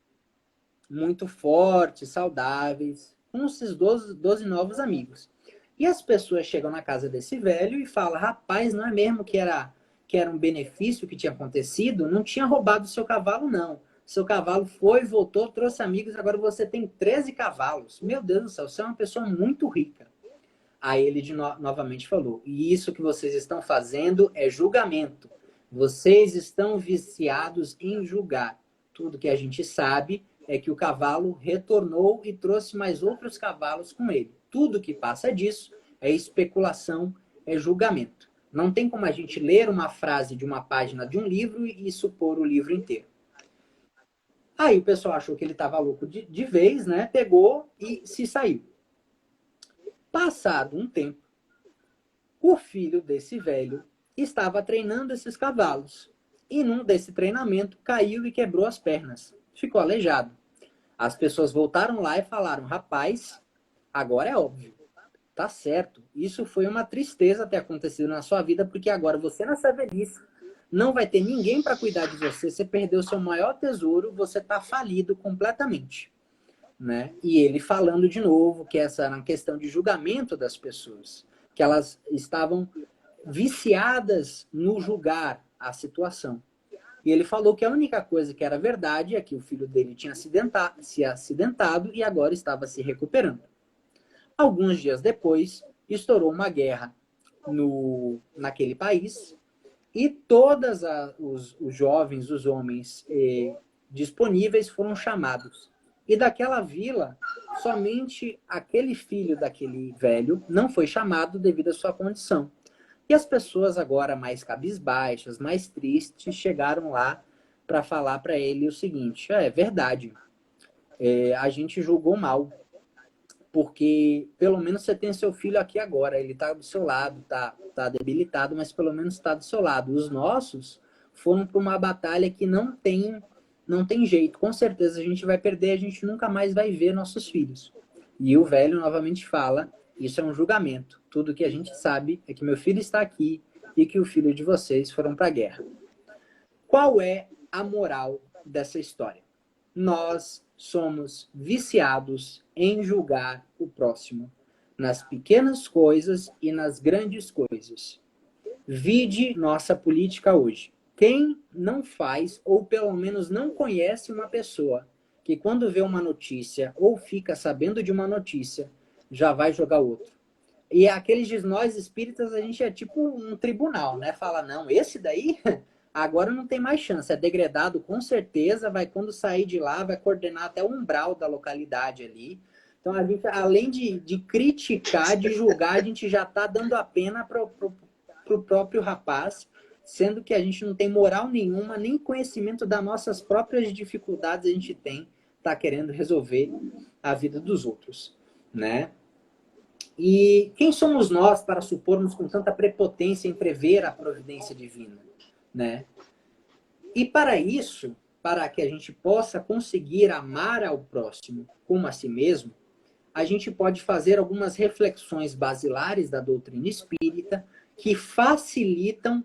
Muito fortes, saudáveis, com esses 12 novos amigos. E as pessoas chegam na casa desse velho e falam, rapaz, não é mesmo que era um benefício que tinha acontecido? Não tinha roubado seu cavalo, não. Seu cavalo foi, voltou, trouxe amigos, agora você tem 13 cavalos. Meu Deus do céu, você é uma pessoa muito rica. Aí ele novamente falou, e isso que vocês estão fazendo é julgamento. Vocês estão viciados em julgar. Tudo que a gente sabe é que o cavalo retornou e trouxe mais outros cavalos com ele. Tudo que passa disso é especulação, é julgamento. Não tem como a gente ler uma frase de uma página de um livro e supor o livro inteiro. Aí o pessoal achou que ele estava louco de vez, né? Pegou e se saiu. Passado um tempo, o filho desse velho estava treinando esses cavalos. E num desse treinamento caiu e quebrou as pernas. Ficou aleijado. As pessoas voltaram lá e falaram, rapaz, agora é óbvio. Tá certo. Isso foi uma tristeza ter acontecido na sua vida, porque agora você nessa velhice não vai ter ninguém para cuidar de você. Você perdeu seu maior tesouro, você tá falido completamente. Né? E ele falando de novo que essa era uma questão de julgamento das pessoas, que elas estavam viciadas no julgar a situação. E ele falou que a única coisa que era verdade é que o filho dele tinha se acidentado e agora estava se recuperando. Alguns dias depois, estourou uma guerra naquele país e todos os jovens, os homens disponíveis foram chamados. E daquela vila, somente aquele filho daquele velho não foi chamado devido à sua condição. E as pessoas agora mais cabisbaixas, mais tristes, chegaram lá para falar para ele o seguinte, é verdade, a gente julgou mal, porque pelo menos você tem seu filho aqui agora, ele está do seu lado, tá debilitado, mas pelo menos está do seu lado. Os nossos foram para uma batalha que não tem jeito, com certeza a gente vai perder, a gente nunca mais vai ver nossos filhos. E o velho novamente fala, isso é um julgamento. Tudo que a gente sabe é que meu filho está aqui e que o filho de vocês foram para a guerra. Qual é a moral dessa história? Nós somos viciados em julgar o próximo, nas pequenas coisas e nas grandes coisas. Vide nossa política hoje. Quem não faz, ou pelo menos não conhece uma pessoa que quando vê uma notícia ou fica sabendo de uma notícia, já vai jogar outro. E aqueles de nós espíritas, a gente é tipo um tribunal, né? Fala, não, esse daí agora não tem mais chance, é degradado com certeza, vai quando sair de lá, vai coordenar até o umbral da localidade ali. Então, a gente, além de criticar, de julgar, a gente já está dando a pena para o próprio rapaz, sendo que a gente não tem moral nenhuma, nem conhecimento das nossas próprias dificuldades a gente tem, tá querendo resolver a vida dos outros, né? E quem somos nós para supormos com tanta prepotência em prever a providência divina, né? E para isso, para que a gente possa conseguir amar ao próximo como a si mesmo, a gente pode fazer algumas reflexões basilares da doutrina espírita que facilitam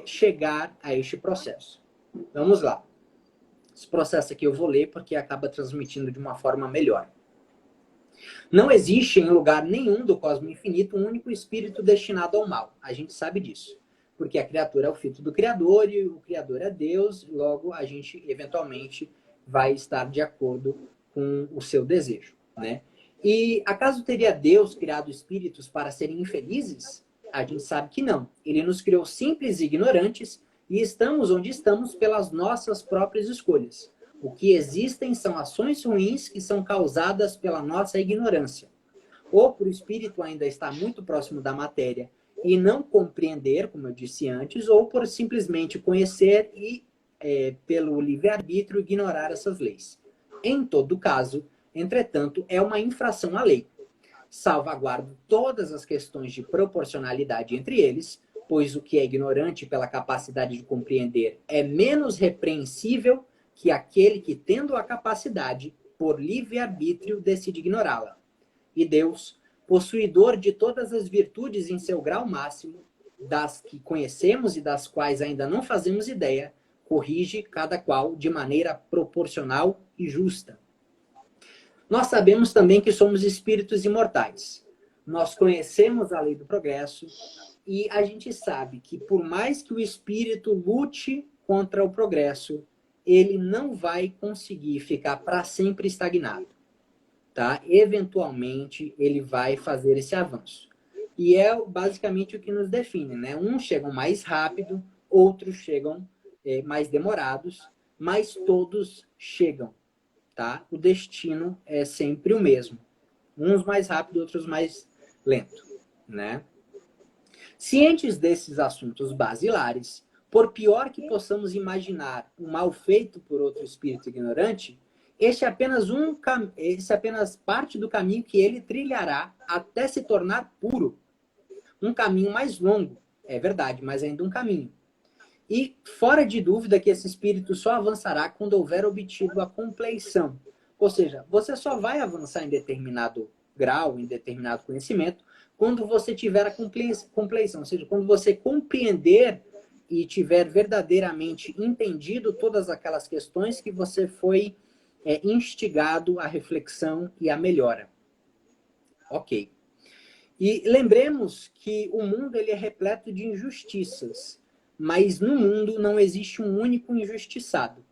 chegar a este processo. Vamos lá. Esse processo aqui eu vou ler porque acaba transmitindo de uma forma melhor. Não existe em lugar nenhum do cosmos infinito um único espírito destinado ao mal. A gente sabe disso. Porque a criatura é o filho do Criador e o Criador é Deus, logo a gente eventualmente vai estar de acordo com o seu desejo, né? E acaso teria Deus criado espíritos para serem infelizes? A gente sabe que não. Ele nos criou simples e ignorantes e estamos onde estamos pelas nossas próprias escolhas. O que existem são ações ruins que são causadas pela nossa ignorância. Ou por o espírito ainda estar muito próximo da matéria e não compreender, como eu disse antes, ou por simplesmente conhecer e, pelo livre-arbítrio, ignorar essas leis. Em todo caso, entretanto, é uma infração à lei. Salvaguardo todas as questões de proporcionalidade entre eles, pois o que é ignorante pela capacidade de compreender é menos repreensível que aquele que, tendo a capacidade, por livre-arbítrio, decide ignorá-la. E Deus, possuidor de todas as virtudes em seu grau máximo, das que conhecemos e das quais ainda não fazemos ideia, corrige cada qual de maneira proporcional e justa. Nós sabemos também que somos espíritos imortais. Nós conhecemos a lei do progresso e a gente sabe que por mais que o espírito lute contra o progresso, ele não vai conseguir ficar para sempre estagnado, tá? Eventualmente, ele vai fazer esse avanço. E é basicamente o que nos define, né? Uns chegam mais rápido, outros chegam mais demorados, mas todos chegam, tá? O destino é sempre o mesmo. Uns mais rápido, outros mais lento, né? Cientes desses assuntos basilares, por pior que possamos imaginar um mal feito por outro espírito ignorante, este é apenas parte do caminho que ele trilhará até se tornar puro. Um caminho mais longo, é verdade, mas ainda um caminho. E fora de dúvida que esse espírito só avançará quando houver obtido a compleição. Ou seja, você só vai avançar em determinado grau, em determinado conhecimento, quando você tiver a compleição. Ou seja, quando você compreender e tiver verdadeiramente entendido todas aquelas questões que você foi instigado à reflexão e à melhora. Ok. E lembremos que o mundo ele é repleto de injustiças, mas no mundo não existe um único injustiçado.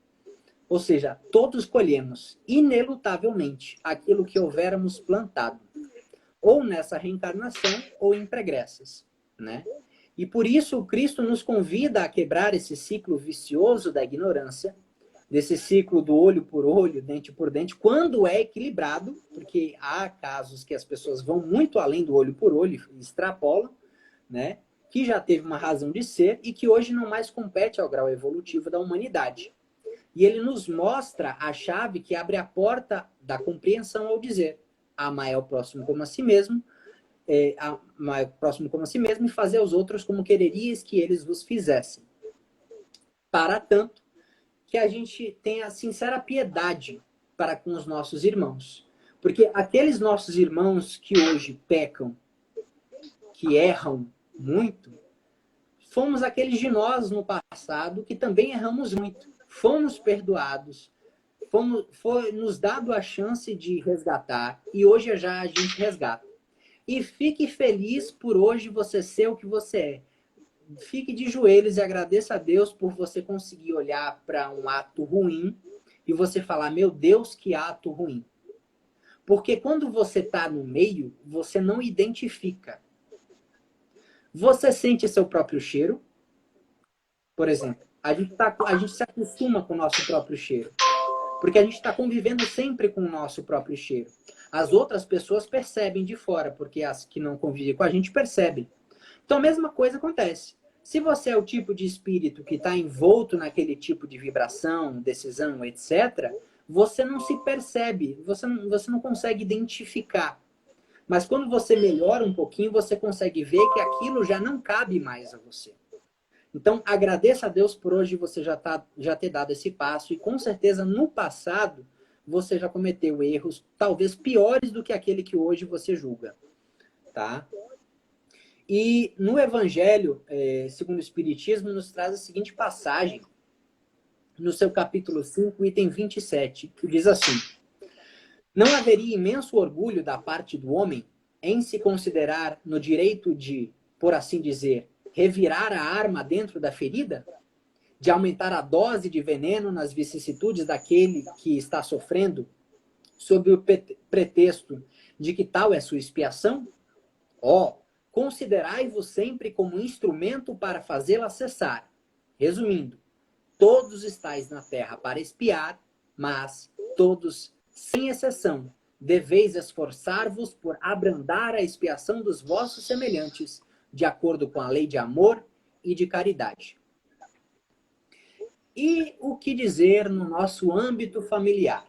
Ou seja, todos colhemos, inelutavelmente, aquilo que houvermos plantado, ou nessa reencarnação, ou em pregressas, né? E por isso o Cristo nos convida a quebrar esse ciclo vicioso da ignorância, desse ciclo do olho por olho, dente por dente, quando é equilibrado, porque há casos que as pessoas vão muito além do olho por olho, extrapolam, né? Que já teve uma razão de ser e que hoje não mais compete ao grau evolutivo da humanidade. E ele nos mostra a chave que abre a porta da compreensão ao dizer: amar ao próximo como a si mesmo, amar ao próximo como a si mesmo e fazer aos outros como quererias que eles vos fizessem. Para tanto, que a gente tenha sincera piedade para com os nossos irmãos. Porque aqueles nossos irmãos que hoje pecam, que erram muito, fomos aqueles de nós no passado que também erramos muito. Fomos perdoados, foi nos dado a chance de resgatar e hoje já a gente resgata. E fique feliz por hoje você ser o que você é. fique de joelhos e agradeça a Deus por você conseguir olhar para um ato ruim e você falar, meu Deus, que ato ruim. Porque quando você está no meio, você não identifica. Você sente seu próprio cheiro? Por exemplo, a gente se acostuma com o nosso próprio cheiro. Porque a gente está convivendo sempre com o nosso próprio cheiro. As outras pessoas percebem de fora, porque as que não convivem com a gente percebem. Então a mesma coisa acontece. Se você é o tipo de espírito que está envolto naquele tipo de vibração, decisão, etc., você não se percebe, você não consegue identificar. Mas quando você melhora um pouquinho, você consegue ver que aquilo já não cabe mais a você. Então, agradeça a Deus por hoje você já ter dado esse passo. E com certeza, no passado, você já cometeu erros, talvez piores do que aquele que hoje você julga. Tá? E no Evangelho, segundo o Espiritismo, nos traz a seguinte passagem, no seu capítulo 5, item 27, que diz assim: não haveria imenso orgulho da parte do homem em se considerar no direito de, por assim dizer, revirar a arma dentro da ferida? De aumentar a dose de veneno nas vicissitudes daquele que está sofrendo, sob o pretexto de que tal é sua expiação? Ó, considerai-vos sempre como instrumento para fazê-la cessar. Resumindo, todos estáis na terra para expiar, mas todos, sem exceção, deveis esforçar-vos por abrandar a expiação dos vossos semelhantes, de acordo com a lei de amor e de caridade. E o que dizer no nosso âmbito familiar,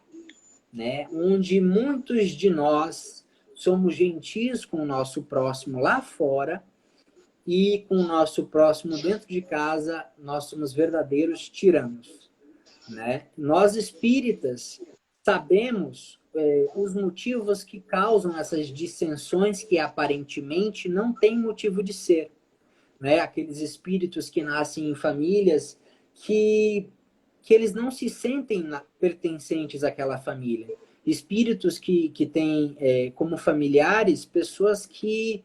né? Onde muitos de nós somos gentis com o nosso próximo lá fora e com o nosso próximo dentro de casa nós somos verdadeiros tiranos, né? Nós espíritas sabemos os motivos que causam essas dissensões que aparentemente não têm motivo de ser, né? Aqueles espíritos que nascem em famílias que eles não se sentem pertencentes àquela família. Espíritos que têm como familiares pessoas que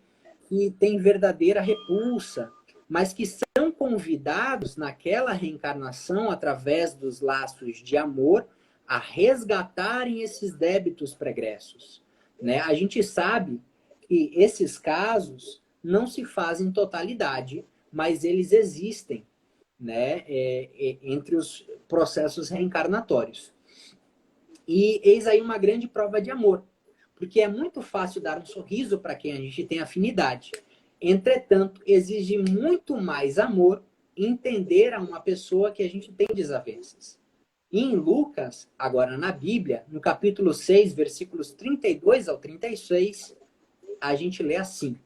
têm verdadeira repulsa, mas que são convidados naquela reencarnação, através dos laços de amor, a resgatarem esses débitos pregressos, né? A gente sabe que esses casos não se fazem totalidade, mas eles existem, né, entre os processos reencarnatórios. E eis aí uma grande prova de amor, porque é muito fácil dar um sorriso para quem a gente tem afinidade. Entretanto, exige muito mais amor entender a uma pessoa que a gente tem desavenças. E em Lucas, agora na Bíblia, no capítulo 6, versículos 32 ao 36, a gente lê assim: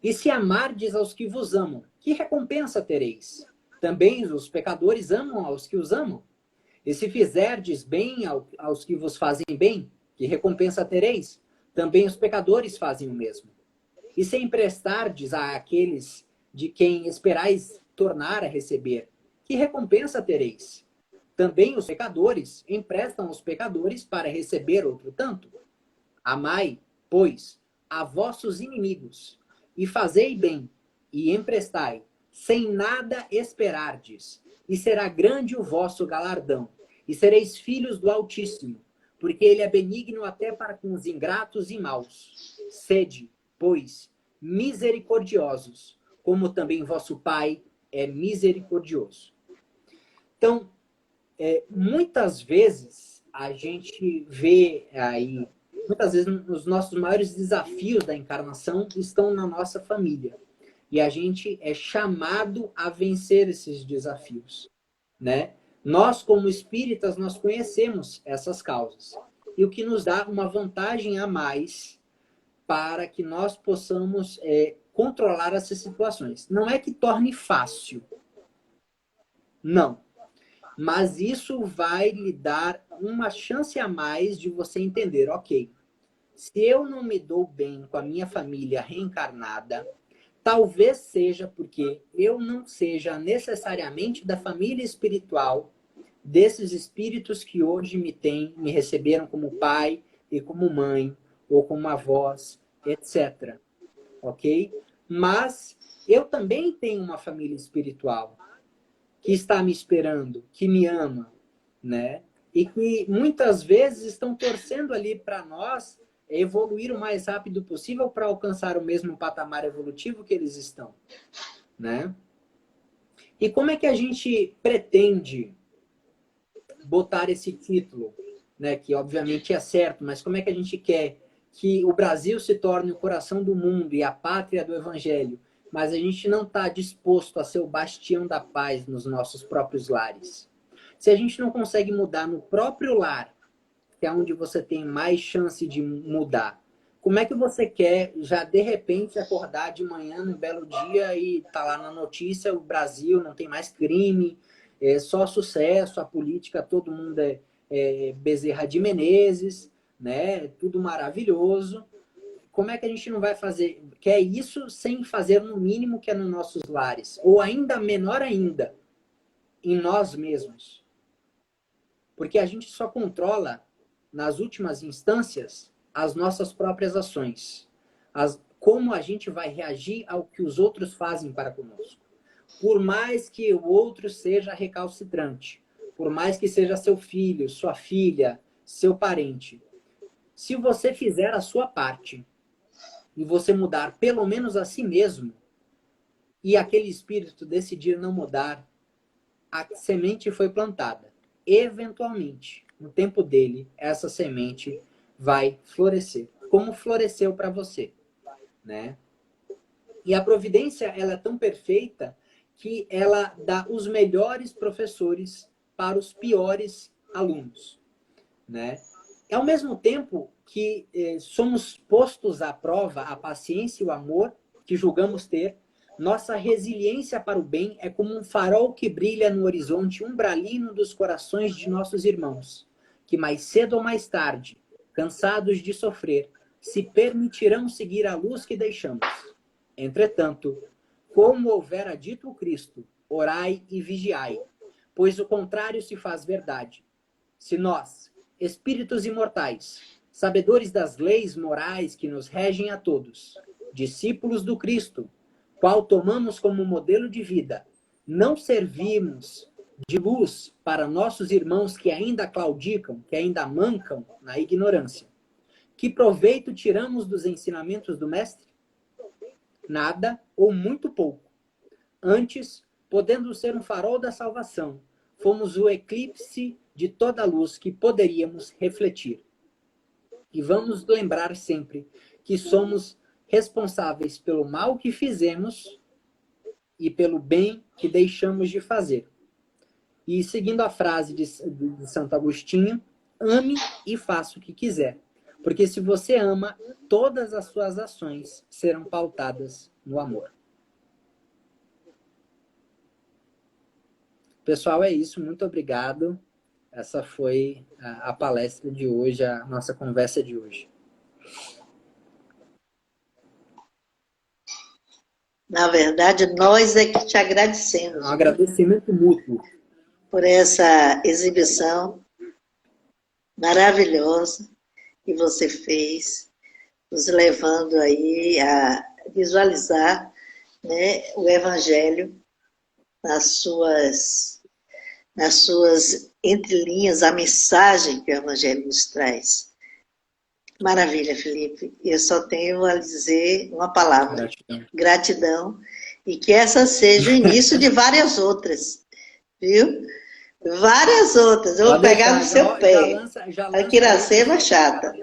e se amardes aos que vos amam, que recompensa tereis? Também os pecadores amam aos que os amam. E se fizerdes bem aos que vos fazem bem, que recompensa tereis? Também os pecadores fazem o mesmo. E se emprestardes àqueles de quem esperais tornar a receber, que recompensa tereis? Também os pecadores emprestam aos pecadores para receber outro tanto. Amai, pois, a vossos inimigos, e fazei bem, e emprestai, sem nada esperardes, e será grande o vosso galardão, e sereis filhos do Altíssimo, porque ele é benigno até para com os ingratos e maus. Sede, pois, misericordiosos, como também vosso Pai é misericordioso. Então, muitas vezes a gente vê aí, muitas vezes os nossos maiores desafios da encarnação estão na nossa família. E a gente é chamado a vencer esses desafios, né? Nós, como espíritas, nós conhecemos essas causas. E o que nos dá uma vantagem a mais para que nós possamos controlar essas situações. Não é que torne fácil. Não. Mas isso vai lhe dar uma chance a mais de você entender, ok, se eu não me dou bem com a minha família reencarnada, talvez seja porque eu não seja necessariamente da família espiritual desses espíritos que hoje me receberam como pai e como mãe, ou como avós, etc. Ok? Mas eu também tenho uma família espiritual que está me esperando, que me ama, né? E que muitas vezes estão torcendo ali para nós evoluir o mais rápido possível para alcançar o mesmo patamar evolutivo que eles estão, né? E como é que a gente pretende botar esse título, né? Que obviamente é certo, mas como é que a gente quer que o Brasil se torne o coração do mundo e a pátria do Evangelho, mas a gente não está disposto a ser o bastião da paz nos nossos próprios lares? Se a gente não consegue mudar no próprio lar, que é onde você tem mais chance de mudar, como é que você quer já de repente acordar de manhã num belo dia e tá lá na notícia, o Brasil não tem mais crime, é só sucesso, a política, todo mundo é Bezerra de Menezes, né? Tudo maravilhoso. Como é que a gente não vai fazer? Quer isso sem fazer no mínimo que é nos nossos lares? Ou ainda menor ainda, em nós mesmos. Porque a gente só controla, nas últimas instâncias, as nossas próprias ações. Como a gente vai reagir ao que os outros fazem para conosco. Por mais que o outro seja recalcitrante, por mais que seja seu filho, sua filha, seu parente, se você fizer a sua parte e você mudar pelo menos a si mesmo, e aquele espírito decidir não mudar, a semente foi plantada. Eventualmente, no tempo dele, essa semente vai florescer, como floresceu para você, né? E a providência, ela é tão perfeita que ela dá os melhores professores para os piores alunos, né? E ao mesmo tempo que somos postos à prova a paciência e o amor que julgamos ter, nossa resiliência para o bem é como um farol que brilha no horizonte umbralino dos corações de nossos irmãos, que mais cedo ou mais tarde, cansados de sofrer, se permitirão seguir a luz que deixamos. Entretanto, como houvera dito o Cristo, orai e vigiai, pois o contrário se faz verdade. Se nós, espíritos imortais, sabedores das leis morais que nos regem a todos, discípulos do Cristo, qual tomamos como modelo de vida, não servimos de luz para nossos irmãos que ainda claudicam, que ainda mancam na ignorância. Que proveito tiramos dos ensinamentos do Mestre? Nada ou muito pouco. Antes, podendo ser um farol da salvação, fomos o eclipse de toda a luz que poderíamos refletir. E vamos lembrar sempre que somos responsáveis pelo mal que fizemos e pelo bem que deixamos de fazer. E seguindo a frase de Santo Agostinho, ame e faça o que quiser. Porque se você ama, todas as suas ações serão pautadas no amor. Pessoal, é isso. Muito obrigado. Essa foi a palestra de hoje, a nossa conversa de hoje. Na verdade, nós é que te agradecemos. Um agradecimento mútuo. Por essa exibição maravilhosa que você fez, nos levando aí a visualizar, né, o Evangelho nas suas entrelinhas, a mensagem que o Evangelho nos traz. Maravilha, Felipe. Eu só tenho a dizer uma palavra: gratidão, e que essa seja o início de várias outras, viu? Várias outras. Eu vou pegar no seu pé. Aqui Iracema chata.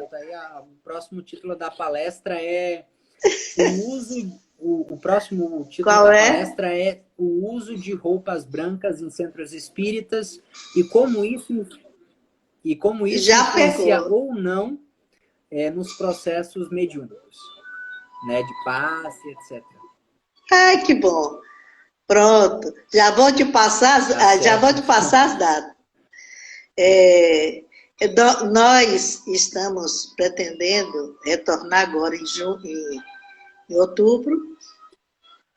O próximo título da palestra é o próximo título da palestra é o uso de roupas brancas em centros espíritas e como isso já influencia pegou ou não nos processos mediúnicos, né, de passe, etc. Ai, que bom. Pronto. Já vou te passar as datas. Nós estamos pretendendo retornar agora em outubro,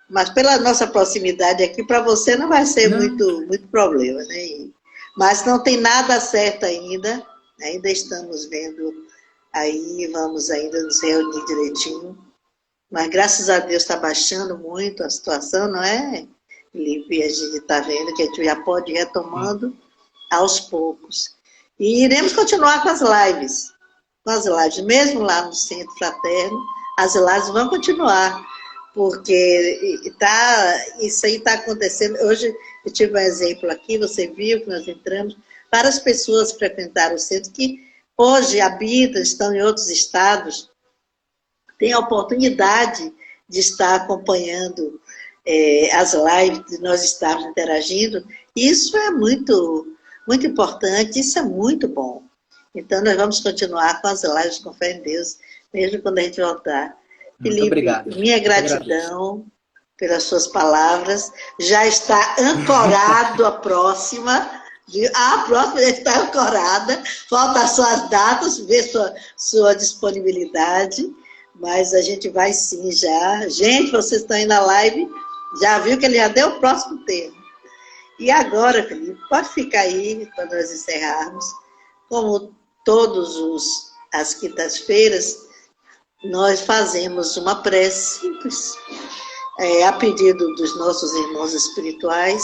mas pela nossa proximidade aqui, para você não vai ser muito problema, né? Mas não tem nada certo ainda estamos vendo aí, vamos ainda nos reunir direitinho, Mas graças a Deus está baixando muito a situação, não é, Felipe? E a gente está vendo que a gente já pode ir retomando aos poucos. E iremos continuar com as lives. Com as lives, mesmo lá no Centro Fraterno, as lives vão continuar, porque isso aí está acontecendo. Hoje eu tive um exemplo aqui, você viu que nós entramos, várias pessoas frequentaram o centro que hoje habitam, estão em outros estados, têm a oportunidade de estar acompanhando as lives, de nós estarmos interagindo. Isso é muito, muito importante, isso é muito bom. Então, nós vamos continuar com as lives com fé em Deus, mesmo quando a gente voltar. Muito Felipe, obrigado. minha gratidão pelas suas palavras. Já está ancorado a próxima. A próxima já está ancorada. Falta só as datas, ver sua disponibilidade. Mas a gente vai sim já. Gente, vocês estão aí na live, já viu que ele já deu o próximo tema. E agora, Felipe, pode ficar aí para nós encerrarmos. Como todas as quintas-feiras, nós fazemos uma prece simples, a pedido dos nossos irmãos espirituais.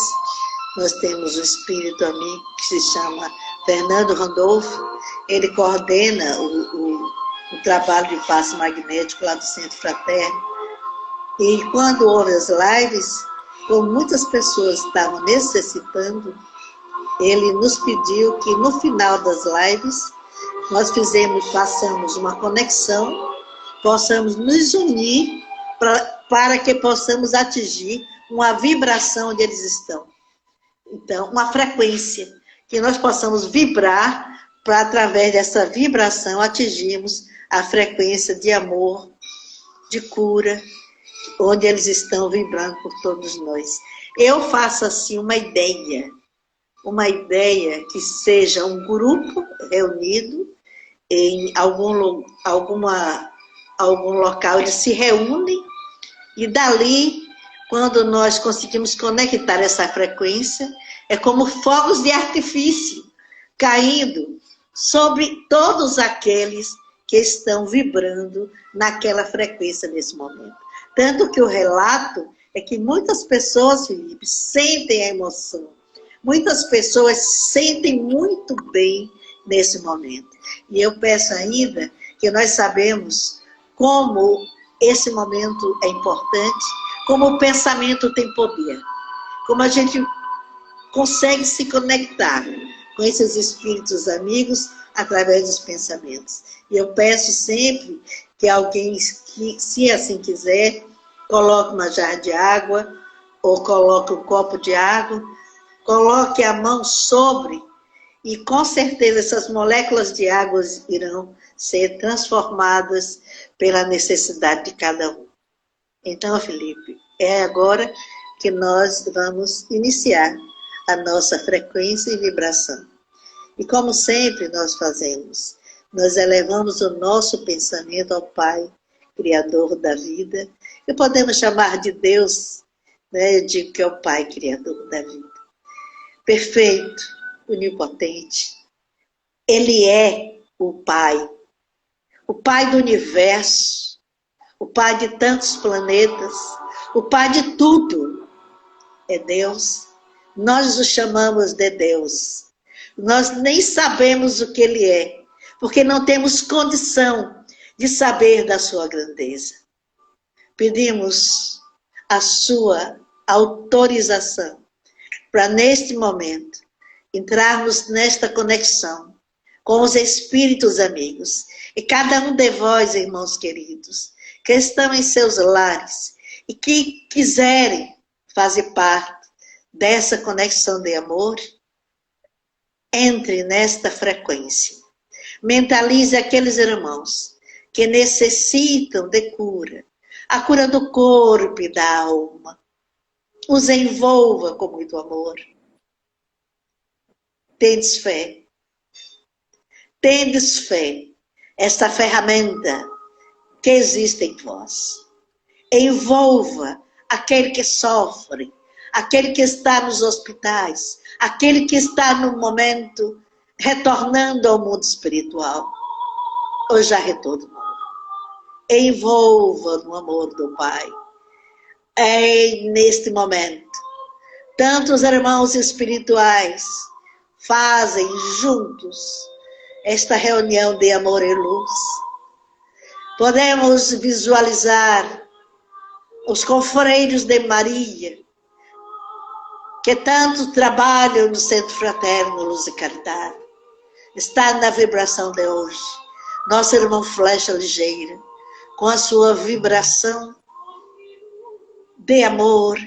Nós temos um espírito amigo que se chama Fernando Randolfo. Ele coordena o trabalho de passe magnético lá do Centro Fraterno. E quando houve as lives, como muitas pessoas estavam necessitando, ele nos pediu que no final das lives nós façamos uma conexão, possamos nos unir para que possamos atingir uma vibração onde eles estão. Então, uma frequência, que nós possamos vibrar para, através dessa vibração, atingirmos a frequência de amor, de cura, onde eles estão vibrando por todos nós. Eu faço assim uma ideia que seja um grupo reunido em algum local, eles se reúnem e dali, quando nós conseguimos conectar essa frequência, é como fogos de artifício caindo sobre todos aqueles que estão vibrando naquela frequência nesse momento. Tanto que o relato é que muitas pessoas, Felipe, sentem a emoção. Muitas pessoas sentem muito bem nesse momento. E eu peço ainda que nós sabemos como esse momento é importante, como o pensamento tem poder, como a gente consegue se conectar com esses espíritos amigos através dos pensamentos. E eu peço sempre que alguém, se assim quiser, coloque uma jarra de água ou coloque um copo de água, coloque a mão sobre e com certeza essas moléculas de água irão ser transformadas pela necessidade de cada um. Então, Felipe, é agora que nós vamos iniciar a nossa frequência e vibração. E como sempre nós fazemos, nós elevamos o nosso pensamento ao Pai, Criador da vida, que podemos chamar de Deus, né? Eu digo que é o Pai, Criador da vida. Perfeito, onipotente. Ele é o Pai do universo, o Pai de tantos planetas, o Pai de tudo. É Deus. Nós o chamamos de Deus. Nós nem sabemos o que Ele é, porque não temos condição de saber da sua grandeza. Pedimos a sua autorização para, neste momento, entrarmos nesta conexão com os espíritos amigos. E cada um de vós, irmãos queridos, que estão em seus lares e que quiserem fazer parte dessa conexão de amor, entre nesta frequência. Mentalize aqueles irmãos que necessitam de cura, a cura do corpo e da alma. Os envolva com muito amor. Tendes fé. Tendes fé. Esta ferramenta que existe em vós. Envolva aquele que sofre, aquele que está nos hospitais, aquele que está no momento retornando ao mundo espiritual, ou já retornou. envolva no amor do Pai. Neste momento, tantos irmãos espirituais fazem juntos esta reunião de amor e luz. Podemos visualizar os confreiros de Maria, que tanto trabalham no Centro Fraterno Luz e Caridade. Está na vibração de hoje. Nosso irmão Flecha Ligeira, com a sua vibração de amor,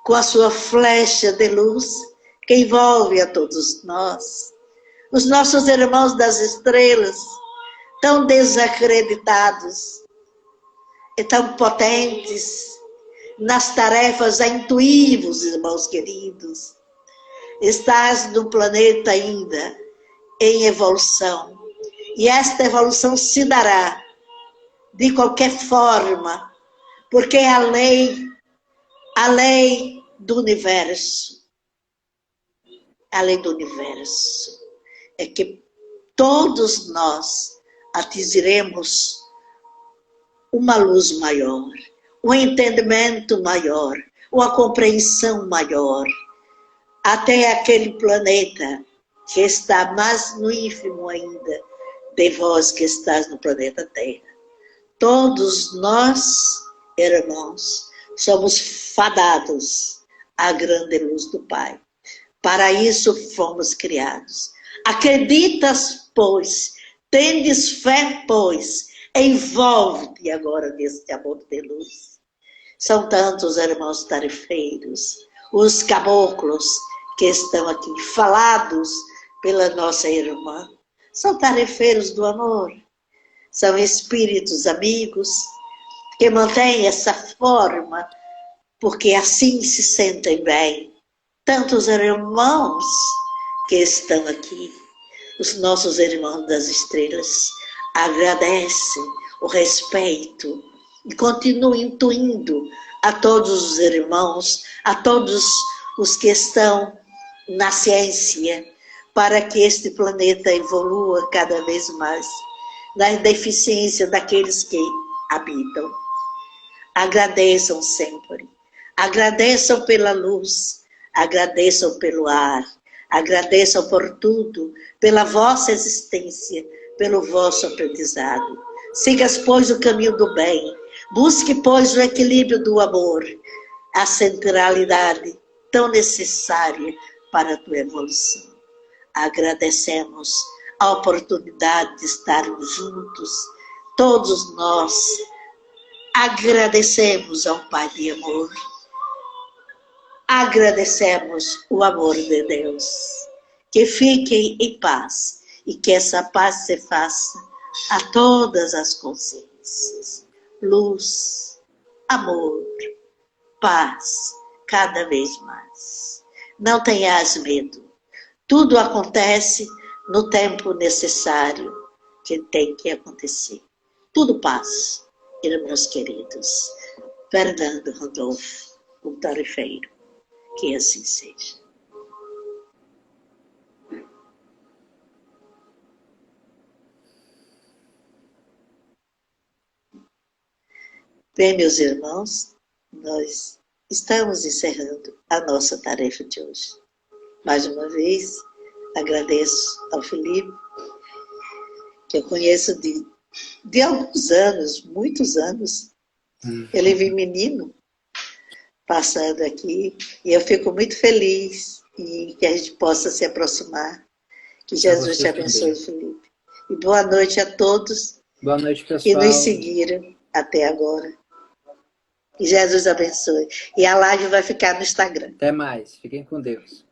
com a sua flecha de luz, que envolve a todos nós. Os nossos irmãos das estrelas, tão desacreditados e tão potentes nas tarefas a intuir-vos, irmãos queridos. Estás no planeta ainda em evolução, e esta evolução se dará de qualquer forma, porque é a lei do universo, a lei do universo é que todos nós atingiremos uma luz maior, um entendimento maior, uma compreensão maior, até aquele planeta que está mais no ínfimo ainda de vós que estás no planeta Terra. Todos nós, irmãos, somos fadados à grande luz do Pai. Para isso fomos criados. Acreditas, pois, tendes fé, pois, envolve-te agora neste amor de luz. São tantos irmãos tarefeiros, os caboclos que estão aqui falados pela nossa irmã. São tarefeiros do amor, são espíritos amigos que mantêm essa forma, porque assim se sentem bem. Tantos irmãos que estão aqui, os nossos irmãos das estrelas, agradecem o respeito e continuam intuindo a todos os irmãos, a todos os que estão na ciência, para que este planeta evolua cada vez mais, na deficiência daqueles que habitam. Agradeçam sempre, agradeçam pela luz, agradeçam pelo ar, agradeçam por tudo, pela vossa existência, pelo vosso aprendizado. Sigas, pois, o caminho do bem, busque, pois, o equilíbrio do amor, a centralidade tão necessária para a tua evolução. Agradecemos a oportunidade de estarmos juntos, todos nós. Agradecemos ao Pai de amor, agradecemos o amor de Deus. Que fiquem em paz e que essa paz se faça a todas as consciências. Luz, amor, paz, cada vez mais. Não tenhas medo. Tudo acontece no tempo necessário que tem que acontecer. Tudo passa, irmãos queridos. Fernando Randolfo, o tarefeiro. Que assim seja. Bem, meus irmãos, nós estamos encerrando a nossa tarefa de hoje. Mais uma vez, agradeço ao Felipe, que eu conheço de alguns anos, muitos anos. Ele veio menino, passando aqui, e eu fico muito feliz e que a gente possa se aproximar. Que Jesus te abençoe, Felipe. E boa noite a todos. Boa noite, pessoal. Que nos seguiram até agora. Que Jesus abençoe. E a live vai ficar no Instagram. Até mais. Fiquem com Deus.